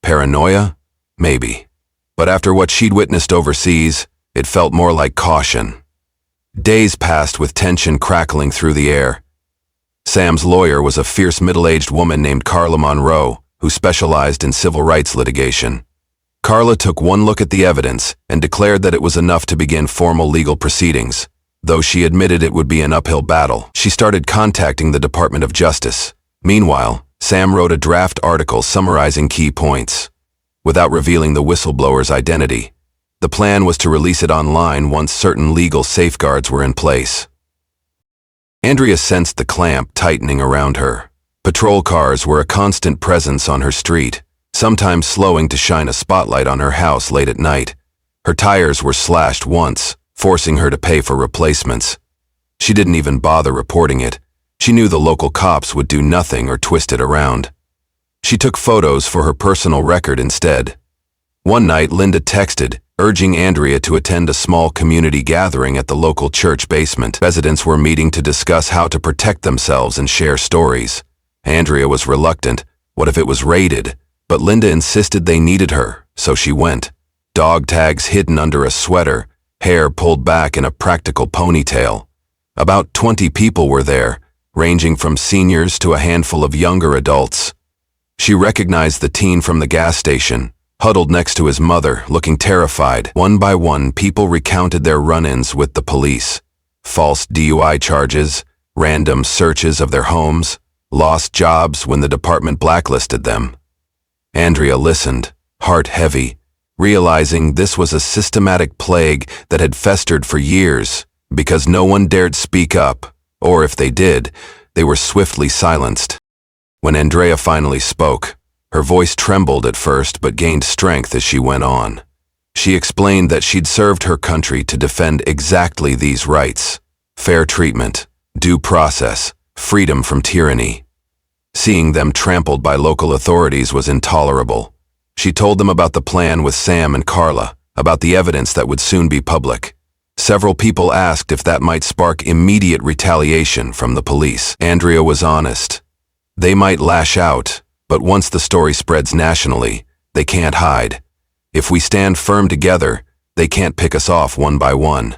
Paranoia? Maybe. But after what she'd witnessed overseas, it felt more like caution. Days passed with tension crackling through the air. Sam's lawyer was a fierce middle-aged woman named Carla Monroe, who specialized in civil rights litigation. Carla took one look at the evidence and declared that it was enough to begin formal legal proceedings, though she admitted it would be an uphill battle. She started contacting the Department of Justice. Meanwhile, Sam wrote a draft article summarizing key points. Without revealing the whistleblower's identity, the plan was to release it online once certain legal safeguards were in place. Andrea sensed the clamp tightening around her. Patrol cars were a constant presence on her street, sometimes slowing to shine a spotlight on her house late at night. Her tires were slashed once, forcing her to pay for replacements. She didn't even bother reporting it. She knew the local cops would do nothing or twist it around. She took photos for her personal record instead. One night, Linda texted, urging Andrea to attend a small community gathering at the local church basement. Residents were meeting to discuss how to protect themselves and share stories. Andrea was reluctant. What if it was raided? But Linda insisted they needed her, so she went. Dog tags hidden under a sweater, hair pulled back in a practical ponytail. About 20 people were there, ranging from seniors to a handful of younger adults. She recognized the teen from the gas station, huddled next to his mother, looking terrified. One by one, people recounted their run-ins with the police. False DUI charges, random searches of their homes, lost jobs when the department blacklisted them. Andrea listened, heart heavy, realizing this was a systematic plague that had festered for years because no one dared speak up, or if they did, they were swiftly silenced. When Andrea finally spoke, her voice trembled at first but gained strength as she went on. She explained that she'd served her country to defend exactly these rights: fair treatment, due process, freedom from tyranny. Seeing them trampled by local authorities was intolerable. She told them about the plan with Sam and Carla, about the evidence that would soon be public. Several people asked if that might spark immediate retaliation from the police. Andrea was honest. They might lash out, but once the story spreads nationally, they can't hide. If we stand firm together, they can't pick us off one by one.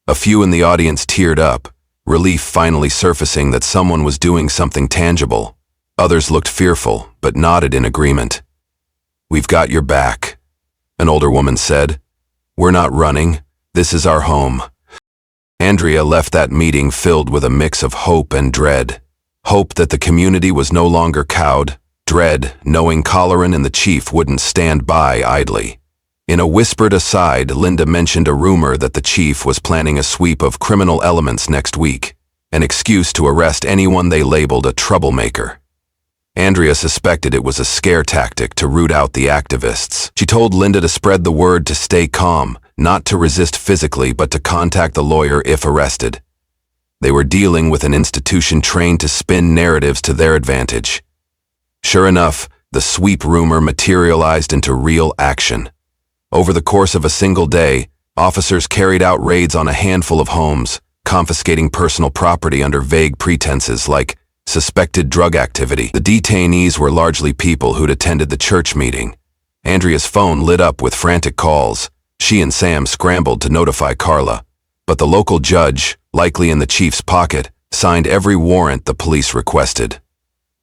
A few in the audience teared up, relief finally surfacing that someone was doing something tangible. Others looked fearful, but nodded in agreement. "We've got your back," an older woman said. "We're not running. This is our home." Andrea left that meeting filled with a mix of hope and dread. Hope that the community was no longer cowed, dread knowing Colleran and the chief wouldn't stand by idly. In a whispered aside, Linda mentioned a rumor that the chief was planning a sweep of criminal elements next week, an excuse to arrest anyone they labeled a troublemaker. Andrea suspected it was a scare tactic to root out the activists. She told Linda to spread the word to stay calm, not to resist physically but to contact the lawyer if arrested. They were dealing with an institution trained to spin narratives to their advantage. Sure enough, the sweep rumor materialized into real action. Over the course of a single day, officers carried out raids on a handful of homes, confiscating personal property under vague pretenses like suspected drug activity. The detainees were largely people who'd attended the church meeting. Andrea's phone lit up with frantic calls. She and Sam scrambled to notify Carla, but the local judge, likely in the chief's pocket, signed every warrant the police requested.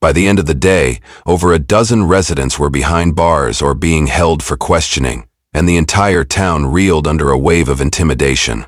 By the end of the day, over a dozen residents were behind bars or being held for questioning, and the entire town reeled under a wave of intimidation.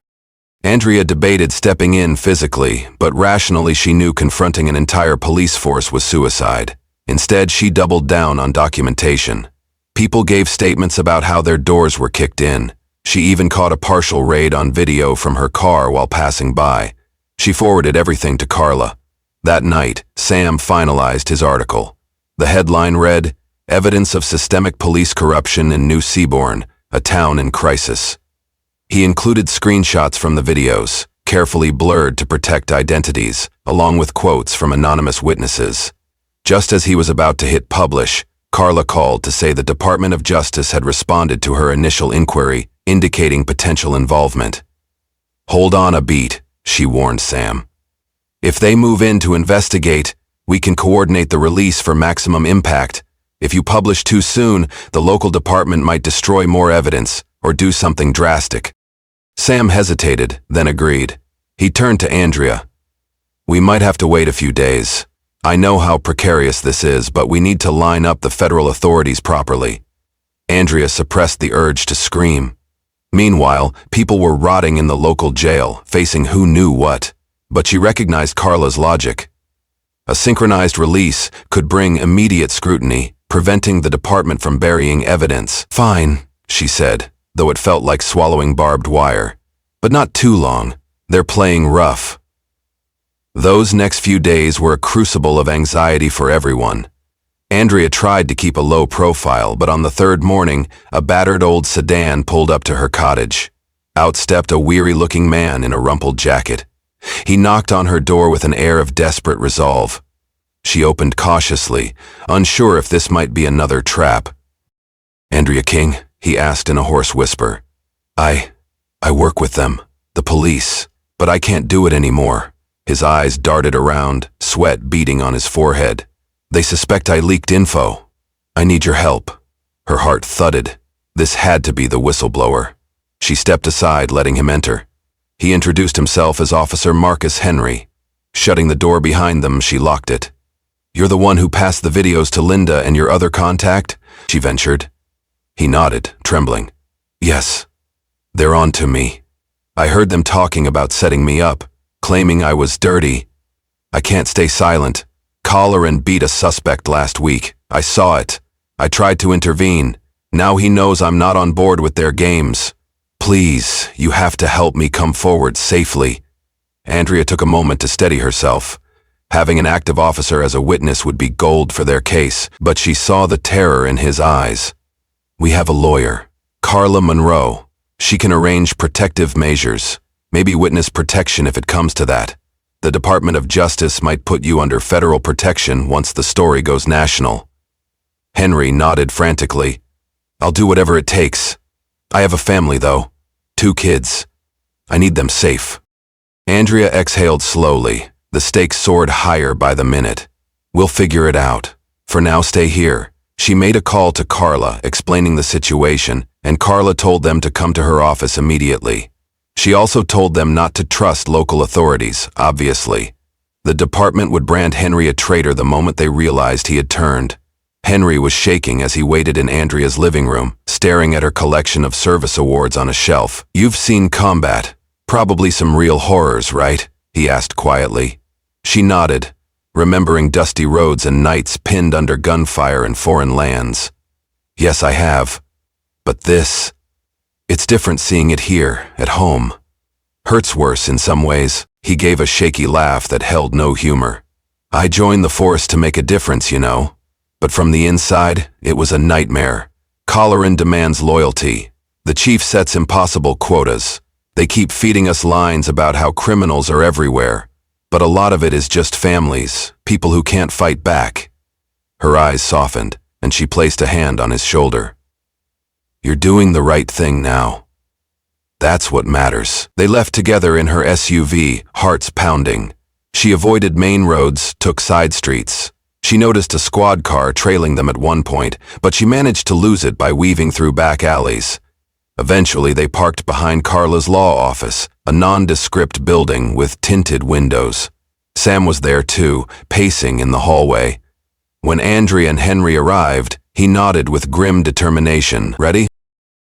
Andrea debated stepping in physically, but rationally she knew confronting an entire police force was suicide. Instead, she doubled down on documentation. People gave statements about how their doors were kicked in. She even caught a partial raid on video from her car while passing by. She forwarded everything to Carla. That night, Sam finalized his article. The headline read, "Evidence of Systemic Police Corruption in New Seabourn, a Town in Crisis." He included screenshots from the videos, carefully blurred to protect identities, along with quotes from anonymous witnesses. Just as he was about to hit publish, Carla called to say the Department of Justice had responded to her initial inquiry, indicating potential involvement. "Hold on a beat," she warned Sam. "If they move in to investigate, we can coordinate the release for maximum impact. If you publish too soon, the local department might destroy more evidence or do something drastic." Sam hesitated, then agreed. He turned to Andrea. "We might have to wait a few days. I know how precarious this is, but we need to line up the federal authorities properly." Andrea suppressed the urge to scream. Meanwhile, people were rotting in the local jail, facing who knew what. But she recognized Carla's logic. A synchronized release could bring immediate scrutiny, preventing the department from burying evidence. "Fine," she said, though it felt like swallowing barbed wire. "But not too long. They're playing rough." Those next few days were a crucible of anxiety for everyone. Andrea tried to keep a low profile, but on the third morning, a battered old sedan pulled up to her cottage. Out stepped a weary-looking man in a rumpled jacket. He knocked on her door with an air of desperate resolve. She opened cautiously, unsure if this might be another trap. "Andrea King?" he asked in a hoarse whisper. I work with them, the police, but I can't do it anymore." His eyes darted around, sweat beading on his forehead. "They suspect I leaked info. I need your help." Her heart thudded. This had to be the whistleblower. She stepped aside, letting him enter. He introduced himself as Officer Marcus Henry. Shutting the door behind them, she locked it. "You're the one who passed the videos to Linda and your other contact?" she ventured. He nodded, trembling. "Yes. They're on to me. I heard them talking about setting me up, claiming I was dirty. I can't stay silent. Collar and beat a suspect last week. I saw it. I tried to intervene. Now he knows I'm not on board with their games. Please, you have to help me come forward safely." Andrea took a moment to steady herself. Having an active officer as a witness would be gold for their case, but she saw the terror in his eyes. "We have a lawyer, Carla Monroe. She can arrange protective measures, maybe witness protection if it comes to that. The Department of Justice might put you under federal protection once the story goes national." Henry nodded frantically. "I'll do whatever it takes. I have a family, though. 2 kids. I need them safe." Andrea exhaled slowly. The stakes soared higher by the minute. "We'll figure it out. For now, stay here." She made a call to Carla, explaining the situation, and Carla told them to come to her office immediately. She also told them not to trust local authorities, obviously. The department would brand Henry a traitor the moment they realized he had turned. Henry was shaking as he waited in Andrea's living room, staring at her collection of service awards on a shelf. "You've seen combat. Probably some real horrors, right?" he asked quietly. She nodded, remembering dusty roads and nights pinned under gunfire in foreign lands. "Yes, I have. But this... it's different seeing it here, at home. Hurts worse in some ways." He gave a shaky laugh that held no humor. "I joined the force to make a difference, you know. But from the inside, it was a nightmare. Colleran demands loyalty. The chief sets impossible quotas. They keep feeding us lines about how criminals are everywhere. But a lot of it is just families, people who can't fight back." Her eyes softened, and she placed a hand on his shoulder. "You're doing the right thing now. That's what matters." They left together in her SUV, hearts pounding. She avoided main roads, took side streets. She noticed a squad car trailing them at one point, but she managed to lose it by weaving through back alleys. Eventually, they parked behind Carla's law office, a nondescript building with tinted windows. Sam was there too, pacing in the hallway. When Andrea and Henry arrived, he nodded with grim determination. "Ready?"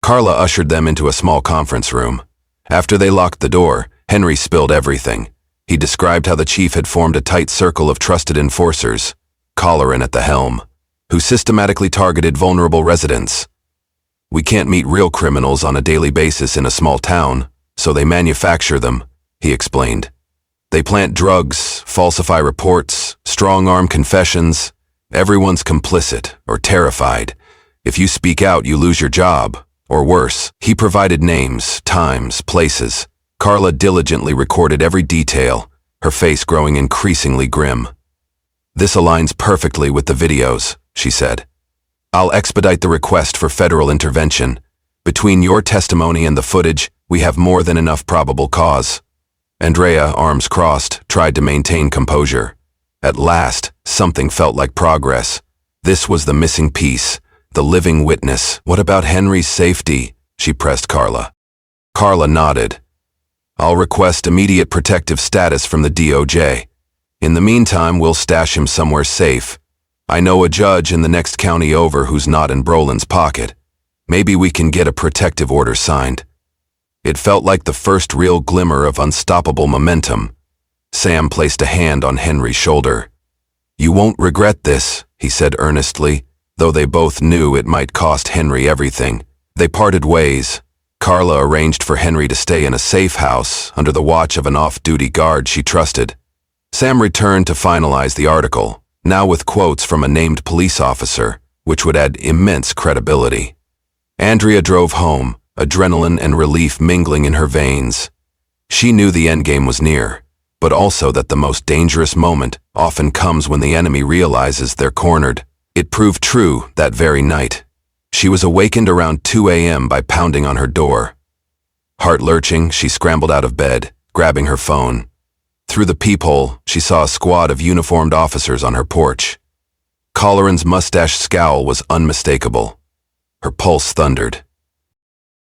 Carla ushered them into a small conference room. After they locked the door, Henry spilled everything. He described how the chief had formed a tight circle of trusted enforcers. Colleran at the helm, who systematically targeted vulnerable residents. We can't meet real criminals on a daily basis in a small town, so they manufacture them, he explained. They plant drugs, falsify reports, strong-arm confessions. Everyone's complicit or terrified. If you speak out, you lose your job, or worse. He provided names, times, places. Carla diligently recorded every detail, her face growing increasingly grim. This aligns perfectly with the videos, she said. I'll expedite the request for federal intervention. Between your testimony and the footage, we have more than enough probable cause. Andrea, arms crossed, tried to maintain composure. At last, something felt like progress. This was the missing piece, the living witness. What about Henry's safety? She pressed Carla. Carla nodded. I'll request immediate protective status from the DOJ. In the meantime, we'll stash him somewhere safe. I know a judge in the next county over who's not in Brolin's pocket. Maybe we can get a protective order signed. It felt like the first real glimmer of unstoppable momentum. Sam placed a hand on Henry's shoulder. You won't regret this, he said earnestly, though they both knew it might cost Henry everything. They parted ways. Carla arranged for Henry to stay in a safe house under the watch of an off-duty guard she trusted. Sam returned to finalize the article, now with quotes from a named police officer, which would add immense credibility. Andrea drove home, adrenaline and relief mingling in her veins. She knew the endgame was near, but also that the most dangerous moment often comes when the enemy realizes they're cornered. It proved true that very night. She was awakened around 2 a.m. by pounding on her door. Heart-lurching, she scrambled out of bed, grabbing her phone. Through the peephole, she saw a squad of uniformed officers on her porch. Colleran's mustache scowl was unmistakable. Her pulse thundered.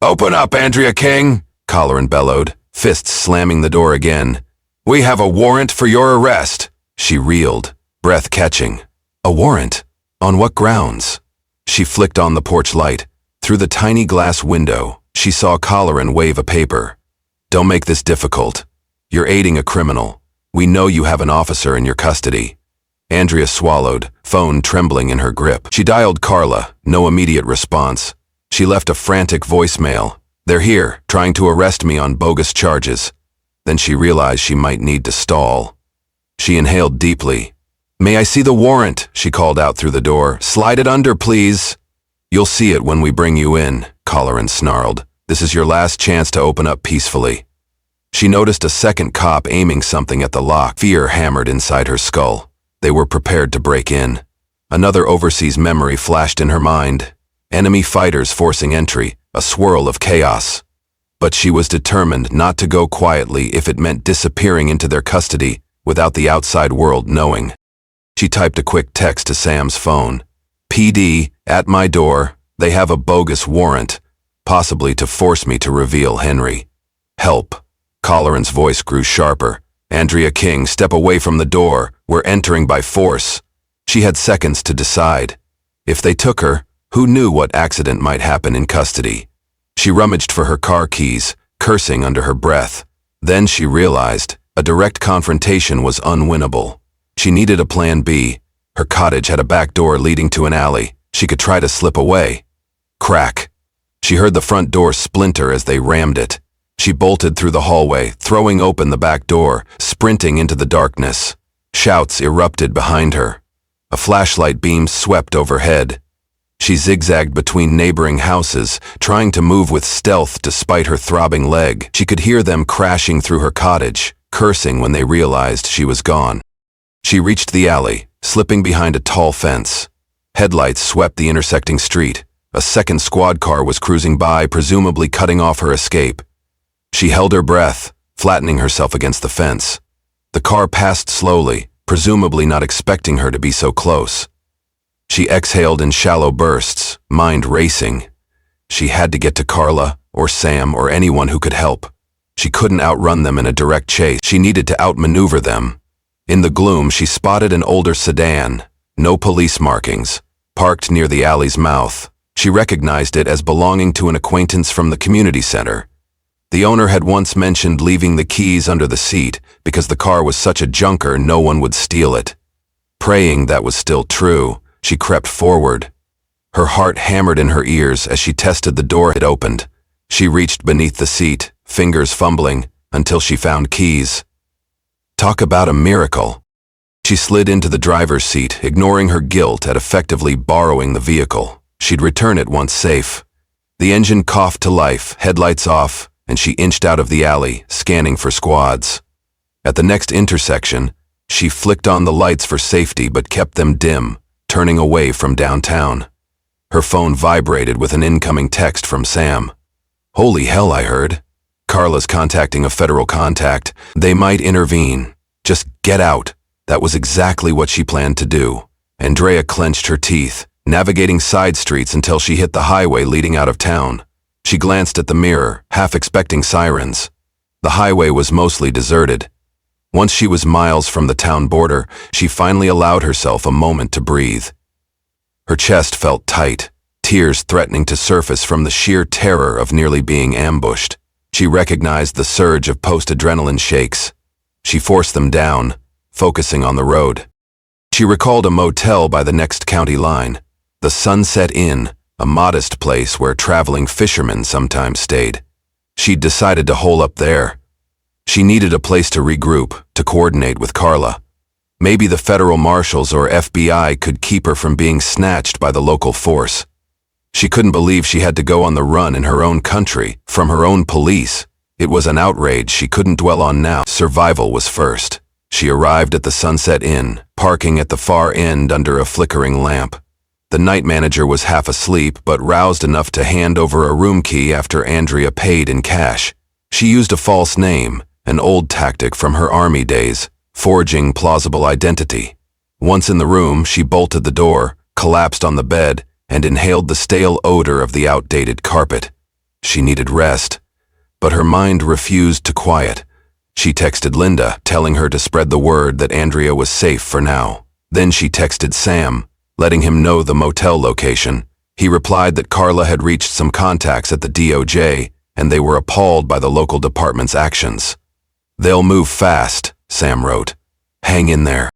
"Open up, Andrea King!" Colleran bellowed, fists slamming the door again. "We have a warrant for your arrest!" She reeled, breath catching. A warrant? On what grounds? She flicked on the porch light. Through the tiny glass window, she saw Colleran wave a paper. "Don't make this difficult. You're aiding a criminal. We know you have an officer in your custody." Andrea swallowed, phone trembling in her grip. She dialed Carla, no immediate response. She left a frantic voicemail. "They're here, trying to arrest me on bogus charges." Then she realized she might need to stall. She inhaled deeply. "May I see the warrant?" she called out through the door. "Slide it under, please." "You'll see it when we bring you in," Colleran snarled. "This is your last chance to open up peacefully." She noticed a second cop aiming something at the lock. Fear hammered inside her skull. They were prepared to break in. Another overseas memory flashed in her mind. Enemy fighters forcing entry, a swirl of chaos. But she was determined not to go quietly if it meant disappearing into their custody without the outside world knowing. She typed a quick text to Sam's phone. "PD, at my door. They have a bogus warrant, possibly to force me to reveal Henry. Help." Colleran's voice grew sharper. "Andrea King, step away from the door. We're entering by force." She had seconds to decide. If they took her, who knew what accident might happen in custody? She rummaged for her car keys, cursing under her breath. Then she realized a direct confrontation was unwinnable. She needed a plan B. Her cottage had a back door leading to an alley. She could try to slip away. Crack. She heard the front door splinter as they rammed it. She bolted through the hallway, throwing open the back door, sprinting into the darkness. Shouts erupted behind her. A flashlight beam swept overhead. She zigzagged between neighboring houses, trying to move with stealth despite her throbbing leg. She could hear them crashing through her cottage, cursing when they realized she was gone. She reached the alley, slipping behind a tall fence. Headlights swept the intersecting street. A second squad car was cruising by, presumably cutting off her escape. She held her breath, flattening herself against the fence. The car passed slowly, presumably not expecting her to be so close. She exhaled in shallow bursts, mind racing. She had to get to Carla, or Sam, or anyone who could help. She couldn't outrun them in a direct chase. She needed to outmaneuver them. In the gloom, she spotted an older sedan, no police markings, parked near the alley's mouth. She recognized it as belonging to an acquaintance from the community center. The owner had once mentioned leaving the keys under the seat because the car was such a junker no one would steal it. Praying that was still true, she crept forward. Her heart hammered in her ears as she tested the door it opened. She reached beneath the seat, fingers fumbling, until she found keys. Talk about a miracle. She slid into the driver's seat, ignoring her guilt at effectively borrowing the vehicle. She'd return it once safe. The engine coughed to life, headlights off, and she inched out of the alley, scanning for squads. At the next intersection, she flicked on the lights for safety but kept them dim, turning away from downtown. Her phone vibrated with an incoming text from Sam. "Holy hell," I heard. "Carla's contacting a federal contact. They might intervene. Just get out." That was exactly what she planned to do. Andrea clenched her teeth, navigating side streets until she hit the highway leading out of town. She glanced at the mirror, half expecting sirens. The highway was mostly deserted. Once she was miles from the town border, she finally allowed herself a moment to breathe. Her chest felt tight, tears threatening to surface from the sheer terror of nearly being ambushed. She recognized the surge of post-adrenaline shakes. She forced them down, focusing on the road. She recalled a motel by the next county line, the Sunset Inn, a modest place where traveling fishermen sometimes stayed. She'd decided to hole up there. She needed a place to regroup, to coordinate with Carla. Maybe the federal marshals or FBI could keep her from being snatched by the local force. She couldn't believe she had to go on the run in her own country, from her own police. It was an outrage she couldn't dwell on now. Survival was first. She arrived at the Sunset Inn, parking at the far end under a flickering lamp. The night manager was half asleep, but roused enough to hand over a room key after Andrea paid in cash. She used a false name, an old tactic from her army days, forging plausible identity. Once in the room, she bolted the door, collapsed on the bed, and inhaled the stale odor of the outdated carpet. She needed rest, but her mind refused to quiet. She texted Linda, telling her to spread the word that Andrea was safe for now. Then she texted Sam, letting him know the motel location. He replied that Carla had reached some contacts at the DOJ, and they were appalled by the local department's actions. "They'll move fast," Sam wrote. "Hang in there."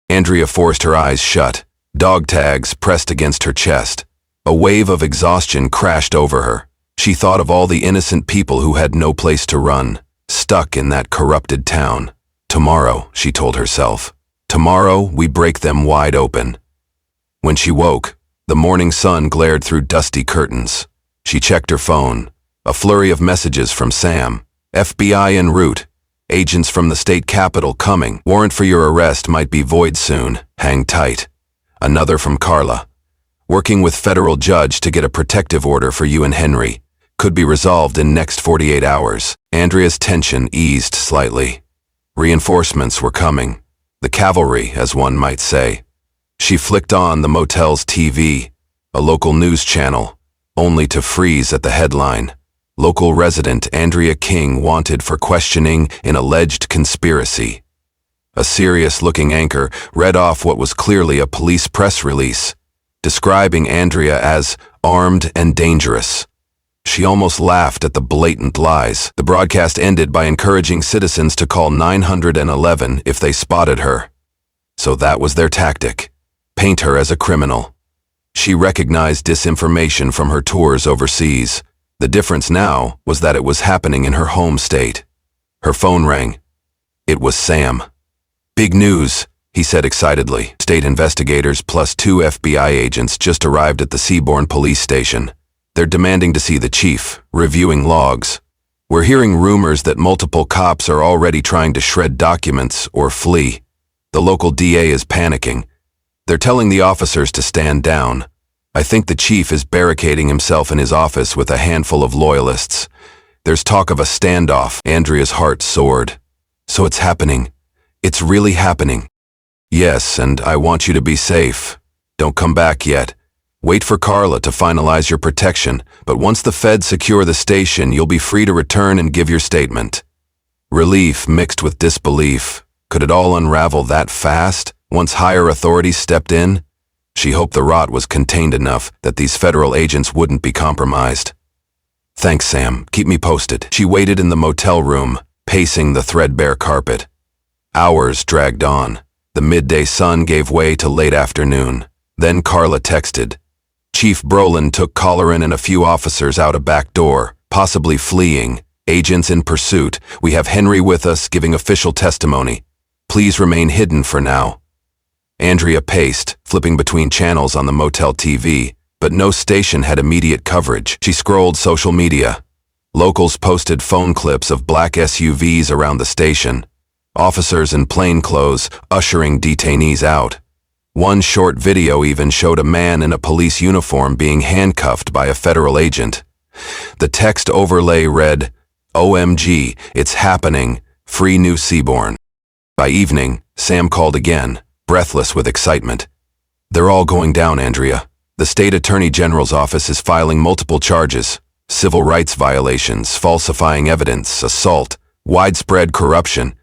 Andrea forced her eyes shut, dog tags pressed against her chest. A wave of exhaustion crashed over her. She thought of all the innocent people who had no place to run, stuck in that corrupted town. Tomorrow, she told herself. Tomorrow, we break them wide open. When she woke, the morning sun glared through dusty curtains. She checked her phone. A flurry of messages from Sam. "FBI en route. Agents from the state capitol coming. Warrant for your arrest might be void soon. Hang tight." Another from Carla. "Working with federal judge to get a protective order for you and Henry. Could be resolved in next 48 hours. Andrea's tension eased slightly. Reinforcements were coming. The cavalry, as one might say. She flicked on the motel's TV, a local news channel, only to freeze at the headline. Local resident Andrea King wanted for questioning in alleged conspiracy. A serious-looking anchor read off what was clearly a police press release, describing Andrea as armed and dangerous. She almost laughed at the blatant lies. The broadcast ended by encouraging citizens to call 911 if they spotted her. So that was their tactic. Paint her as a criminal. She recognized disinformation from her tours overseas. The difference now was that it was happening in her home state. Her phone rang. It was Sam. "Big news," he said excitedly. "State investigators plus 2 FBI agents just arrived at the Seabourn police station. They're demanding to see the chief, reviewing logs. We're hearing rumors that multiple cops are already trying to shred documents or flee. The local DA is panicking. They're telling the officers to stand down. I think the chief is barricading himself in his office with a handful of loyalists. There's talk of a standoff." Andrea's heart soared. "So it's happening. It's really happening." "Yes, and I want you to be safe. Don't come back yet. Wait for Carla to finalize your protection, but once the feds secure the station, you'll be free to return and give your statement." Relief mixed with disbelief. Could it all unravel that fast, once higher authorities stepped in? She hoped the rot was contained enough that these federal agents wouldn't be compromised. "Thanks, Sam. Keep me posted." She waited in the motel room, pacing the threadbare carpet. Hours dragged on. The midday sun gave way to late afternoon. Then Carla texted. Chief Brolin took Colleran and a few officers out a back door, possibly fleeing. Agents in pursuit. We have Henry with us, giving official testimony. Please remain hidden for now. Andrea paced, flipping between channels on the motel TV, but no station had immediate coverage. She scrolled social media. Locals posted phone clips of black SUVs around the station. Officers in plainclothes ushering detainees out. One short video even showed a man in a police uniform being handcuffed by a federal agent. The text overlay read, OMG, it's happening, free New Seaborn. By evening, Sam called again, breathless with excitement. They're all going down, Andrea. The state attorney general's office is filing multiple charges. Civil rights violations, falsifying evidence, assault, widespread corruption.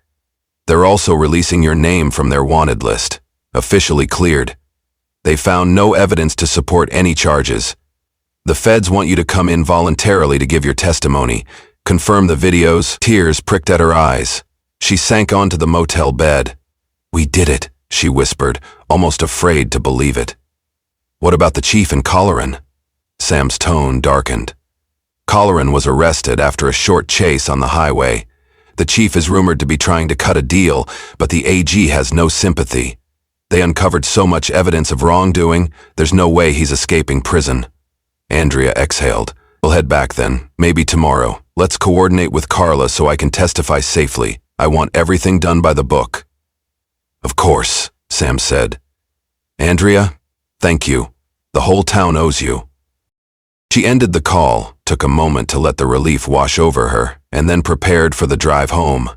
They're also releasing your name from their wanted list. Officially cleared. They found no evidence to support any charges. The feds want you to come in voluntarily to give your testimony. Confirm the videos. Tears pricked at her eyes. She sank onto the motel bed. We did it, she whispered, almost afraid to believe it. What about the chief and Colleran? Sam's tone darkened. Colleran was arrested after a short chase on the highway. The chief is rumored to be trying to cut a deal, but the AG has no sympathy. They uncovered so much evidence of wrongdoing, there's no way he's escaping prison. Andrea exhaled. We'll head back then, maybe tomorrow. Let's coordinate with Carla so I can testify safely. I want everything done by the book. Of course, Sam said. Andrea, thank you. The whole town owes you. She ended the call, took a moment to let the relief wash over her, and then prepared for the drive home.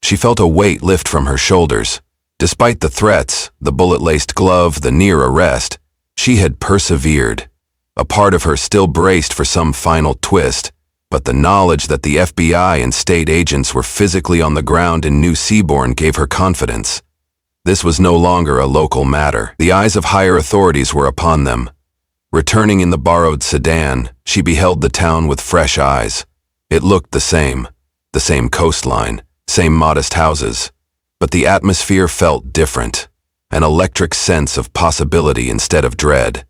She felt a weight lift from her shoulders. Despite the threats, the bullet-laced glove, the near arrest, she had persevered. A part of her still braced for some final twist, but the knowledge that the FBI and state agents were physically on the ground in New Seaborn gave her confidence. This was no longer a local matter. The eyes of higher authorities were upon them. Returning in the borrowed sedan, she beheld the town with fresh eyes. It looked the same coastline, same modest houses. But the atmosphere felt different, an electric sense of possibility instead of dread.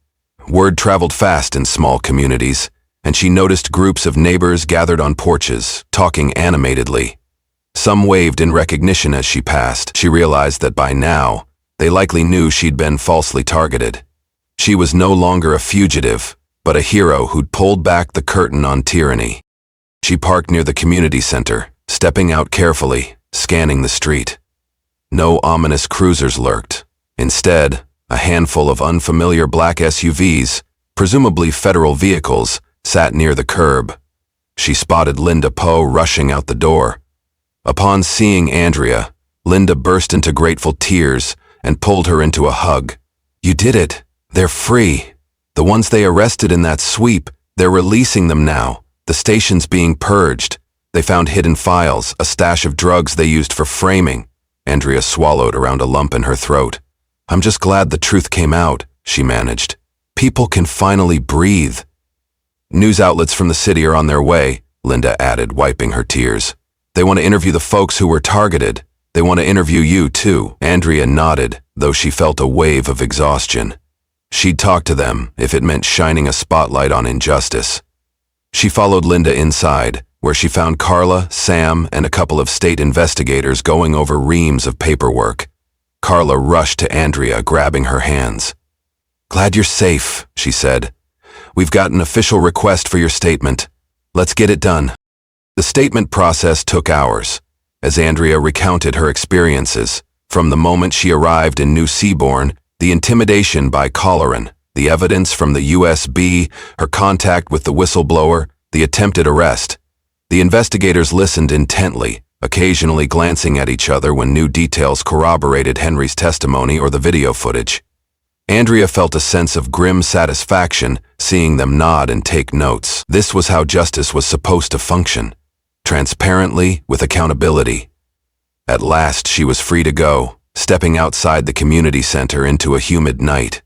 Word traveled fast in small communities, and she noticed groups of neighbors gathered on porches, talking animatedly. Some waved in recognition as she passed. She realized that by now, they likely knew she'd been falsely targeted. She was no longer a fugitive, but a hero who'd pulled back the curtain on tyranny. She parked near the community center, stepping out carefully, scanning the street. No ominous cruisers lurked. Instead, a handful of unfamiliar black SUVs, presumably federal vehicles, sat near the curb. She spotted Linda Poe rushing out the door. Upon seeing Andrea, Linda burst into grateful tears and pulled her into a hug. You did it. They're free. The ones they arrested in that sweep, they're releasing them now. The station's being purged. They found hidden files, a stash of drugs they used for framing. Andrea swallowed around a lump in her throat. I'm just glad the truth came out, she managed. People can finally breathe. News outlets from the city are on their way, Linda added, wiping her tears. They want to interview the folks who were targeted. They want to interview you, too. Andrea nodded, though she felt a wave of exhaustion. She'd talk to them if it meant shining a spotlight on injustice. She followed Linda inside, where she found Carla, Sam, and a couple of state investigators going over reams of paperwork. Carla rushed to Andrea, grabbing her hands. Glad you're safe, she said. We've got an official request for your statement. Let's get it done. The statement process took hours, as Andrea recounted her experiences, from the moment she arrived in New Seaborn, the intimidation by Colleran, the evidence from the USB, her contact with the whistleblower, the attempted arrest. The investigators listened intently, occasionally glancing at each other when new details corroborated Henry's testimony or the video footage. Andrea felt a sense of grim satisfaction seeing them nod and take notes. This was how justice was supposed to function, transparently, with accountability. At last she was free to go, stepping outside the community center into a humid night.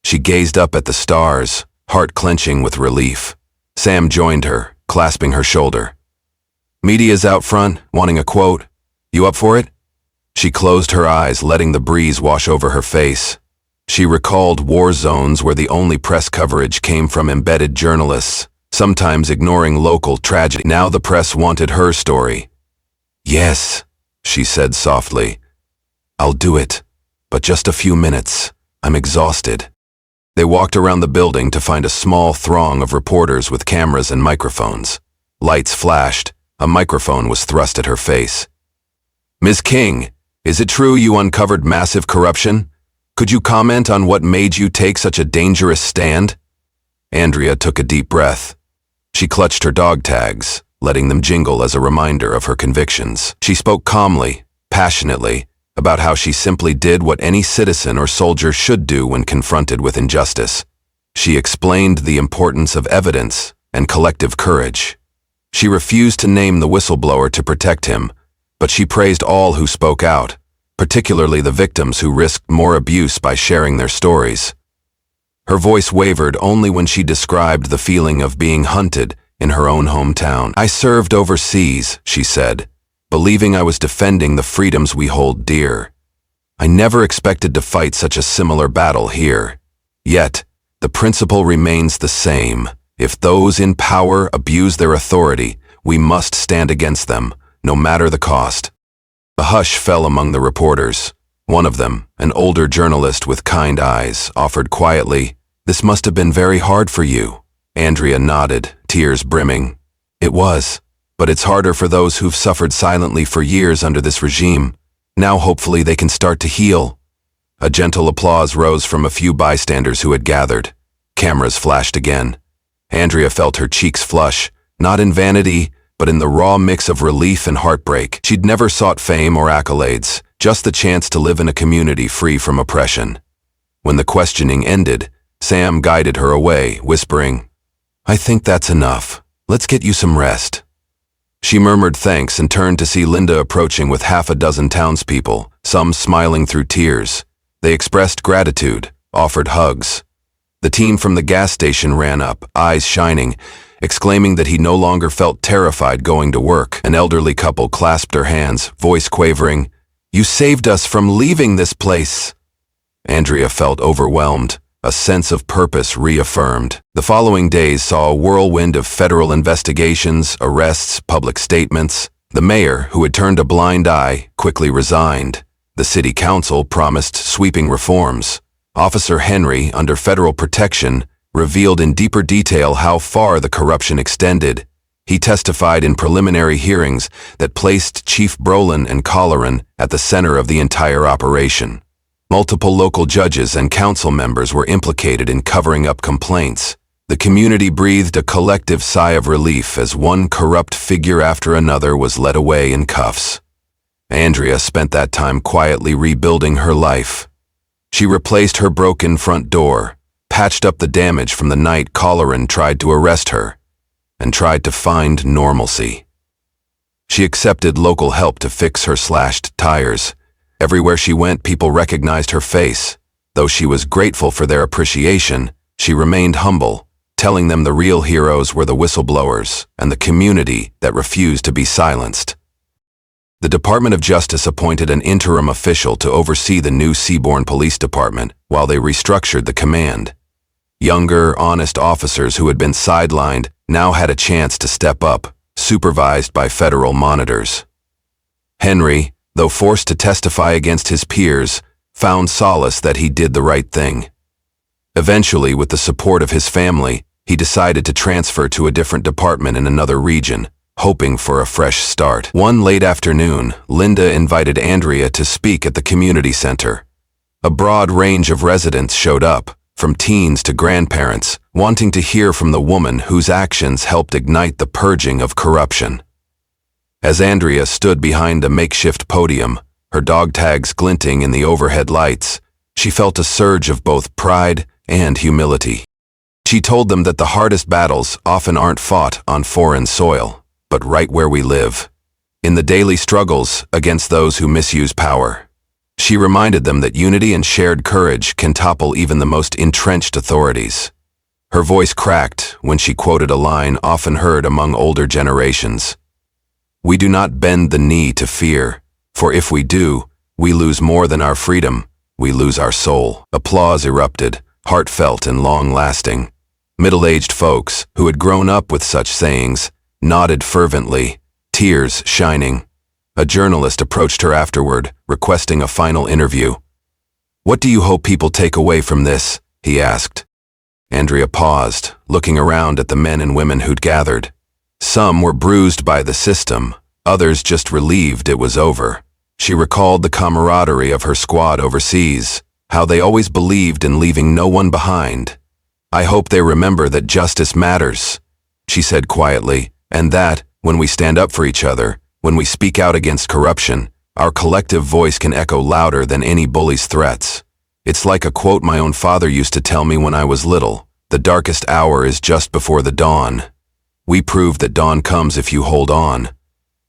She gazed up at the stars, heart clenching with relief. Sam joined her, clasping her shoulder. Media's out front, wanting a quote. You up for it? She closed her eyes, letting the breeze wash over her face. She recalled war zones where the only press coverage came from embedded journalists, sometimes ignoring local tragedy. Now the press wanted her story. "Yes," she said softly. "I'll do it, but just a few minutes. I'm exhausted." They walked around the building to find a small throng of reporters with cameras and microphones. Lights flashed. A microphone was thrust at her face. "Ms. King, is it true you uncovered massive corruption? Could you comment on what made you take such a dangerous stand?" Andrea took a deep breath. She clutched her dog tags, letting them jingle as a reminder of her convictions. She spoke calmly, passionately, about how she simply did what any citizen or soldier should do when confronted with injustice. She explained the importance of evidence and collective courage. She refused to name the whistleblower to protect him, but she praised all who spoke out, particularly the victims who risked more abuse by sharing their stories. Her voice wavered only when she described the feeling of being hunted in her own hometown. "I served overseas," she said, "believing I was defending the freedoms we hold dear. I never expected to fight such a similar battle here. Yet, the principle remains the same. If those in power abuse their authority, we must stand against them, no matter the cost." A hush fell among the reporters. One of them, an older journalist with kind eyes, offered quietly, "This must have been very hard for you." Andrea nodded, tears brimming. "It was, but it's harder for those who've suffered silently for years under this regime. Now hopefully they can start to heal." A gentle applause rose from a few bystanders who had gathered. Cameras flashed again. Andrea felt her cheeks flush, not in vanity, but in the raw mix of relief and heartbreak. She'd never sought fame or accolades, just the chance to live in a community free from oppression. When the questioning ended, Sam guided her away, whispering, "I think that's enough. Let's get you some rest." She murmured thanks and turned to see Linda approaching with half a dozen townspeople, some smiling through tears. They expressed gratitude, offered hugs. The team from the gas station ran up, eyes shining, exclaiming that he no longer felt terrified going to work. An elderly couple clasped her hands, voice quavering, "You saved us from leaving this place." Andrea felt overwhelmed, a sense of purpose reaffirmed. The following days saw a whirlwind of federal investigations, arrests, public statements. The mayor, who had turned a blind eye, quickly resigned. The city council promised sweeping reforms. Officer Henry, under federal protection, revealed in deeper detail how far the corruption extended. He testified in preliminary hearings that placed Chief Brolin and Colleran at the center of the entire operation. Multiple local judges and council members were implicated in covering up complaints. The community breathed a collective sigh of relief as one corrupt figure after another was led away in cuffs. Andrea spent that time quietly rebuilding her life. She replaced her broken front door, patched up the damage from the night Colleran tried to arrest her, and tried to find normalcy. She accepted local help to fix her slashed tires. Everywhere she went, people recognized her face. Though she was grateful for their appreciation, she remained humble, telling them the real heroes were the whistleblowers and the community that refused to be silenced. The Department of Justice appointed an interim official to oversee the new Seabourn Police Department while they restructured the command. Younger, honest officers who had been sidelined now had a chance to step up, supervised by federal monitors. Henry, though forced to testify against his peers, found solace that he did the right thing. Eventually, with the support of his family, he decided to transfer to a different department in another region, hoping for a fresh start. One late afternoon, Linda invited Andrea to speak at the community center. A broad range of residents showed up, from teens to grandparents, wanting to hear from the woman whose actions helped ignite the purging of corruption. As Andrea stood behind a makeshift podium, her dog tags glinting in the overhead lights, she felt a surge of both pride and humility. She told them that the hardest battles often aren't fought on foreign soil, but right where we live, in the daily struggles against those who misuse power. She reminded them that unity and shared courage can topple even the most entrenched authorities. Her voice cracked when she quoted a line often heard among older generations. "We do not bend the knee to fear, for if we do, We lose more than our freedom. We lose our soul. Applause erupted, heartfelt and long-lasting. Middle-aged folks, who had grown up with such sayings, nodded fervently, tears shining. A journalist approached her afterward, requesting a final interview. "What do you hope people take away from this?" he asked. Andrea paused, looking around at the men and women who'd gathered. Some were bruised by the system, others just relieved it was over. She recalled the camaraderie of her squad overseas, how they always believed in leaving no one behind. "I hope they remember that justice matters," she said quietly, "and that, when we stand up for each other, when we speak out against corruption, our collective voice can echo louder than any bully's threats. It's like a quote my own father used to tell me when I was little, 'The darkest hour is just before the dawn.' We prove that dawn comes if you hold on."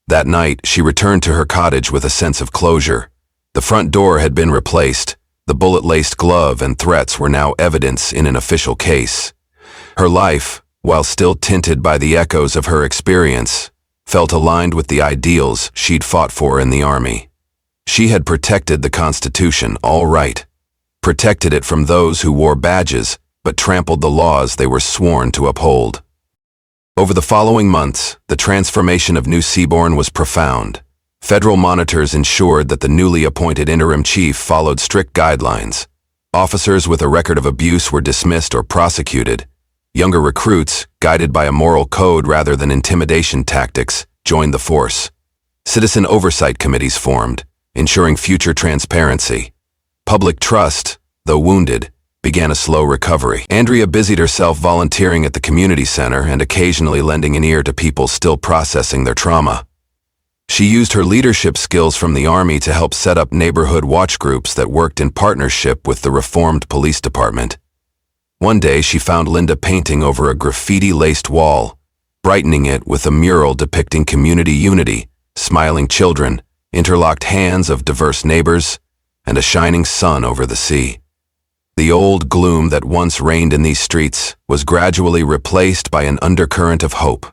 That night, she returned to her cottage with a sense of closure. The front door had been replaced. The bullet-laced glove and threats were now evidence in an official case. Her life, while still tinted by the echoes of her experience, felt aligned with the ideals she'd fought for in the army. She had protected the Constitution, all right. Protected it from those who wore badges, but trampled the laws they were sworn to uphold. Over the following months, the transformation of New Seabourn was profound. Federal monitors ensured that the newly appointed interim chief followed strict guidelines. Officers with a record of abuse were dismissed or prosecuted. Younger recruits, guided by a moral code rather than intimidation tactics, joined the force. Citizen oversight committees formed, ensuring future transparency. Public trust, though wounded, began a slow recovery. Andrea busied herself volunteering at the community center and occasionally lending an ear to people still processing their trauma. She used her leadership skills from the Army to help set up neighborhood watch groups that worked in partnership with the reformed police department. One day she found Linda painting over a graffiti-laced wall, brightening it with a mural depicting community unity, smiling children, interlocked hands of diverse neighbors, and a shining sun over the sea. The old gloom that once reigned in these streets was gradually replaced by an undercurrent of hope.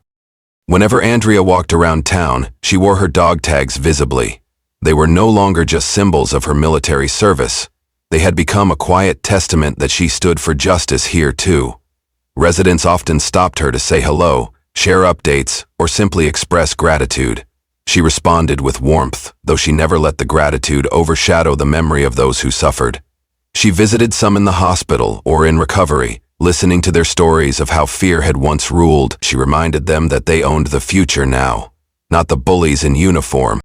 Whenever Andrea walked around town, she wore her dog tags visibly. They were no longer just symbols of her military service. They had become a quiet testament that she stood for justice here too. Residents often stopped her to say hello, share updates, or simply express gratitude. She responded with warmth, though she never let the gratitude overshadow the memory of those who suffered. She visited some in the hospital or in recovery, listening to their stories of how fear had once ruled. She reminded them that they owned the future now, not the bullies in uniform.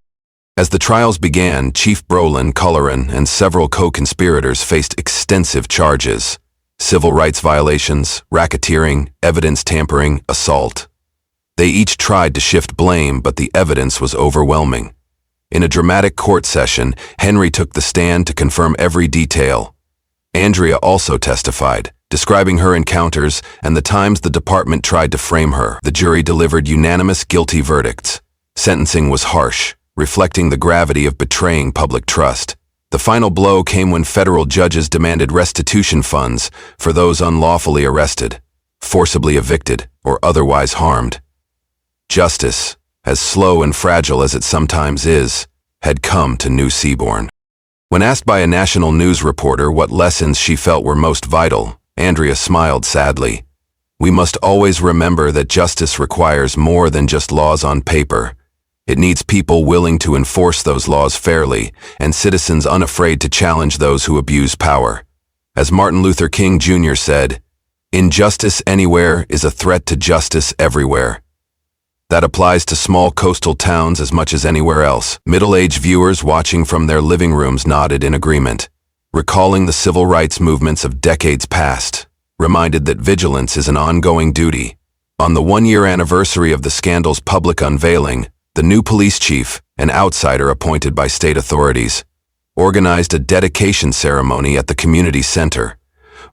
As the trials began, Chief Brolin, Culleran, and several co-conspirators faced extensive charges: civil rights violations, racketeering, evidence tampering, assault. They each tried to shift blame, but the evidence was overwhelming. In a dramatic court session, Henry took the stand to confirm every detail. Andrea also testified, describing her encounters and the times the department tried to frame her. The jury delivered unanimous guilty verdicts. Sentencing was harsh, reflecting the gravity of betraying public trust. The final blow came when federal judges demanded restitution funds for those unlawfully arrested, forcibly evicted, or otherwise harmed. Justice, as slow and fragile as it sometimes is, had come to New Seabourn. When asked by a national news reporter what lessons she felt were most vital, Andrea smiled sadly. "We must always remember that justice requires more than just laws on paper. It needs people willing to enforce those laws fairly, and citizens unafraid to challenge those who abuse power. As Martin Luther King Jr. said, 'Injustice anywhere is a threat to justice everywhere.' That applies to small coastal towns as much as anywhere else." Middle-aged viewers watching from their living rooms nodded in agreement, recalling the civil rights movements of decades past, reminded that vigilance is an ongoing duty. On the one-year anniversary of the scandal's public unveiling, the new police chief, an outsider appointed by state authorities, organized a dedication ceremony at the community center.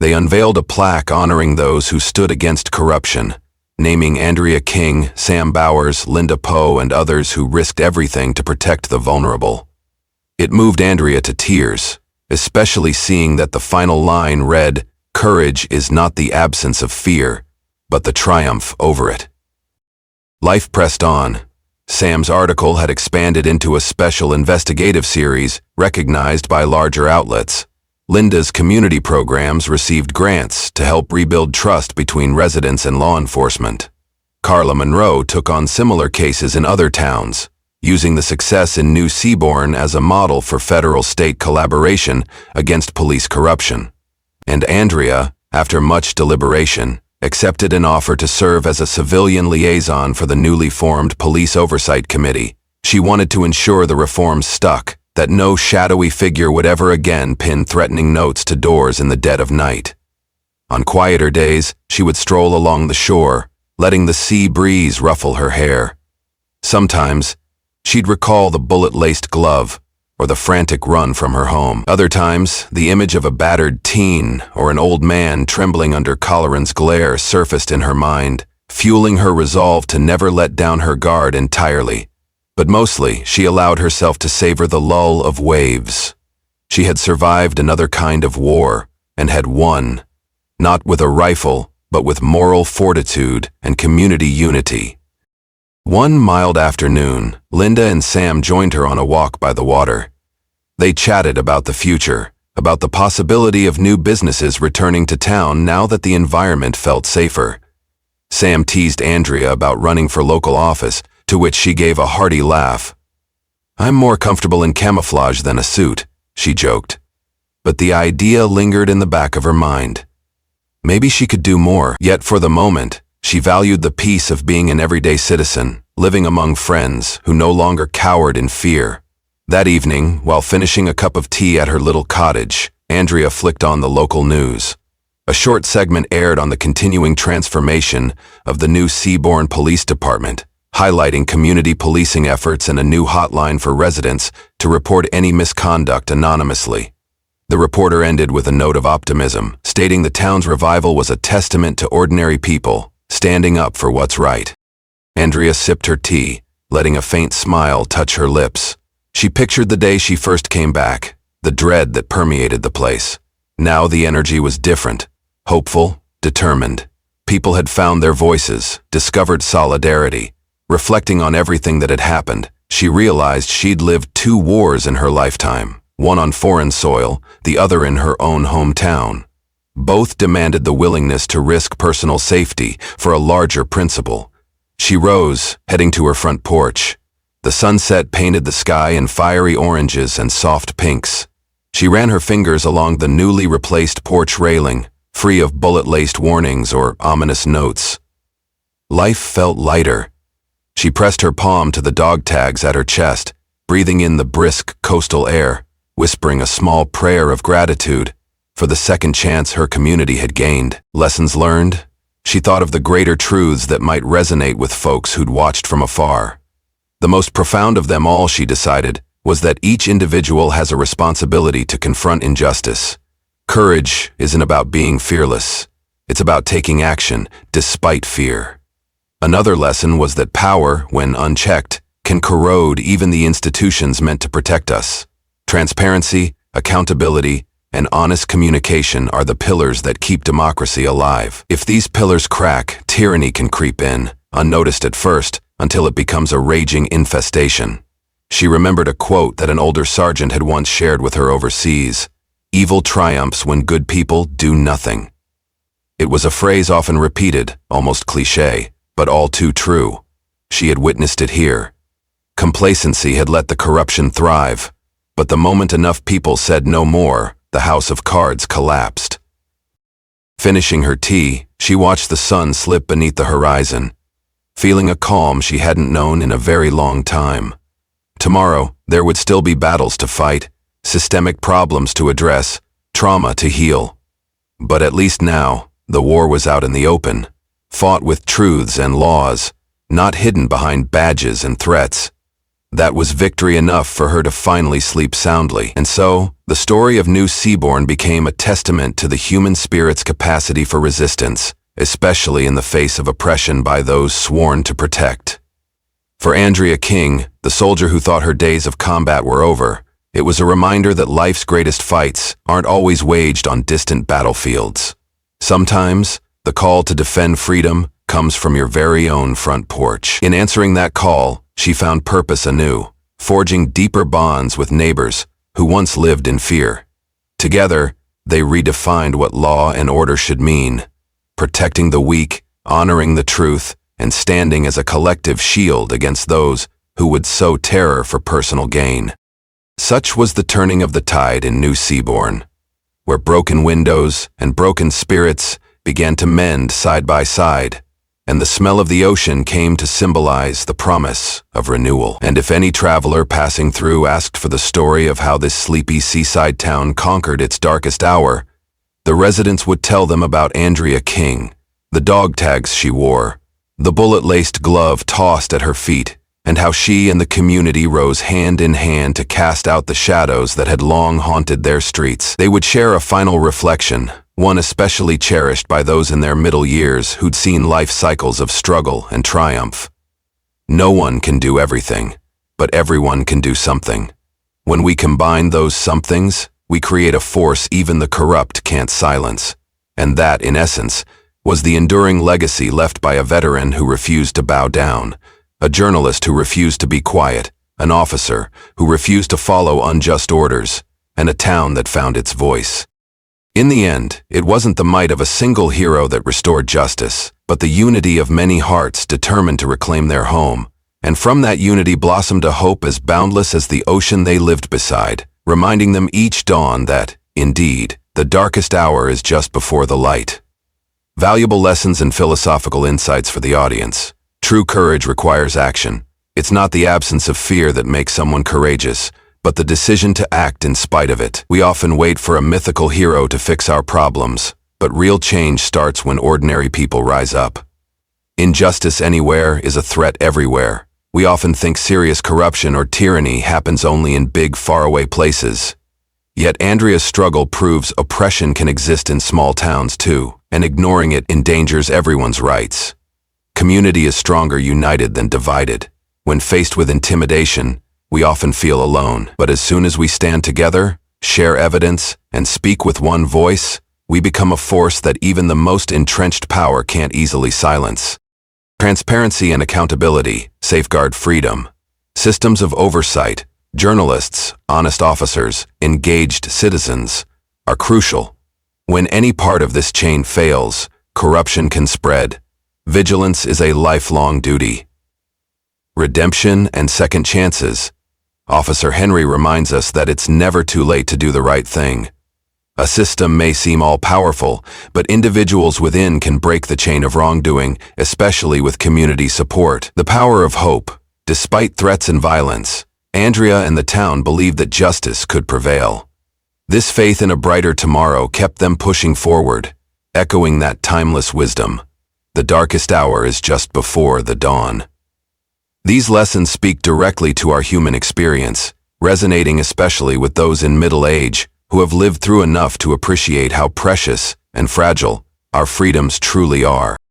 They unveiled a plaque honoring those who stood against corruption, naming Andrea King, Sam Bowers, Linda Poe, and others who risked everything to protect the vulnerable. It moved Andrea to tears, especially seeing that the final line read, "Courage is not the absence of fear, but the triumph over it." Life pressed on. Sam's article had expanded into a special investigative series recognized by larger outlets. Linda's community programs received grants to help rebuild trust between residents and law enforcement. Carla Monroe took on similar cases in other towns, using the success in New Seabourn as a model for federal-state collaboration against police corruption. And Andrea, after much deliberation, accepted an offer to serve as a civilian liaison for the newly formed Police Oversight Committee. She wanted to ensure the reforms stuck, that no shadowy figure would ever again pin threatening notes to doors in the dead of night. On quieter days, she would stroll along the shore, letting the sea breeze ruffle her hair. Sometimes, she'd recall the bullet-laced glove or the frantic run from her home. Other times, the image of a battered teen or an old man trembling under Colleran's glare surfaced in her mind, fueling her resolve to never let down her guard entirely. But mostly, she allowed herself to savor the lull of waves. She had survived another kind of war and had won, not with a rifle, but with moral fortitude and community unity. One mild afternoon, Linda and Sam joined her on a walk by the water. They chatted about the future, about the possibility of new businesses returning to town now that the environment felt safer. Sam teased Andrea about running for local office, to which she gave a hearty laugh. "I'm more comfortable in camouflage than a suit," she joked. But the idea lingered in the back of her mind. Maybe she could do more, yet for the moment, she valued the peace of being an everyday citizen, living among friends who no longer cowered in fear. That evening, while finishing a cup of tea at her little cottage, Andrea flicked on the local news. A short segment aired on the continuing transformation of the New Seabourn Police Department, highlighting community policing efforts and a new hotline for residents to report any misconduct anonymously. The reporter ended with a note of optimism, stating the town's revival was a testament to ordinary people standing up for what's right. Andrea sipped her tea, letting a faint smile touch her lips. She pictured the day she first came back, the dread that permeated the place. Now the energy was different, hopeful, determined. People had found their voices, discovered solidarity. Reflecting on everything that had happened, she realized she'd lived 2 wars in her lifetime, one on foreign soil, the other in her own hometown. Both demanded the willingness to risk personal safety for a larger principle. She rose, heading to her front porch. The sunset painted the sky in fiery oranges and soft pinks. She ran her fingers along the newly replaced porch railing, free of bullet-laced warnings or ominous notes. Life felt lighter. She pressed her palm to the dog tags at her chest, breathing in the brisk coastal air, whispering a small prayer of gratitude for the second chance her community had gained. Lessons learned? She thought of the greater truths that might resonate with folks who'd watched from afar. The most profound of them all, she decided, was that each individual has a responsibility to confront injustice. Courage isn't about being fearless. It's about taking action despite fear. Another lesson was that power, when unchecked, can corrode even the institutions meant to protect us. Transparency, accountability, and honest communication are the pillars that keep democracy alive. If these pillars crack, tyranny can creep in, unnoticed at first, until it becomes a raging infestation. She remembered a quote that an older sergeant had once shared with her overseas: "Evil triumphs when good people do nothing." It was a phrase often repeated, almost cliché, but all too true. She had witnessed it here. Complacency had let the corruption thrive, but the moment enough people said no more, the house of cards collapsed. Finishing her tea, she watched the sun slip beneath the horizon, feeling a calm she hadn't known in a very long time. Tomorrow, there would still be battles to fight, systemic problems to address, trauma to heal. But at least now, the war was out in the open, fought with truths and laws, not hidden behind badges and threats. That was victory enough for her to finally sleep soundly. And so, the story of New Seabourn became a testament to the human spirit's capacity for resistance, especially in the face of oppression by those sworn to protect. For Andrea King, the soldier who thought her days of combat were over, it was a reminder that life's greatest fights aren't always waged on distant battlefields. Sometimes, the call to defend freedom comes from your very own front porch. In answering that call, she found purpose anew, forging deeper bonds with neighbors who once lived in fear. Together, they redefined what law and order should mean, protecting the weak, honoring the truth, and standing as a collective shield against those who would sow terror for personal gain. Such was the turning of the tide in New Seabourn, where broken windows and broken spirits began to mend side by side, and the smell of the ocean came to symbolize the promise of renewal. And if any traveler passing through asked for the story of how this sleepy seaside town conquered its darkest hour, the residents would tell them about Andrea King, the dog tags she wore, the bullet-laced glove tossed at her feet, and how she and the community rose hand in hand to cast out the shadows that had long haunted their streets. They would share a final reflection, one especially cherished by those in their middle years who'd seen life cycles of struggle and triumph. No one can do everything, but everyone can do something. When we combine those somethings, we create a force even the corrupt can't silence. And that, in essence, was the enduring legacy left by a veteran who refused to bow down, a journalist who refused to be quiet, an officer who refused to follow unjust orders, and a town that found its voice. In the end, it wasn't the might of a single hero that restored justice, but the unity of many hearts determined to reclaim their home, and from that unity blossomed a hope as boundless as the ocean they lived beside, reminding them each dawn that, indeed, the darkest hour is just before the light. Valuable lessons and philosophical insights for the audience. True courage requires action. It's not the absence of fear that makes someone courageous, but the decision to act in spite of it. We often wait for a mythical hero to fix our problems, but real change starts when ordinary people rise up. Injustice anywhere is a threat everywhere. We often think serious corruption or tyranny happens only in big, faraway places. Yet Andrea's struggle proves oppression can exist in small towns too, and ignoring it endangers everyone's rights. Community is stronger united than divided. When faced with intimidation, we often feel alone, but as soon as we stand together, share evidence, and speak with one voice, we become a force that even the most entrenched power can't easily silence. Transparency and accountability safeguard freedom. Systems of oversight, journalists, honest officers, engaged citizens are crucial. When any part of this chain fails, corruption can spread. Vigilance is a lifelong duty. Redemption and second chances. Officer Henry reminds us that it's never too late to do the right thing. A system may seem all-powerful, but individuals within can break the chain of wrongdoing, especially with community support. The power of hope. Despite threats and violence, Andrea and the town believed that justice could prevail. This faith in a brighter tomorrow kept them pushing forward, echoing that timeless wisdom. The darkest hour is just before the dawn. These lessons speak directly to our human experience, resonating especially with those in middle age who have lived through enough to appreciate how precious and fragile our freedoms truly are.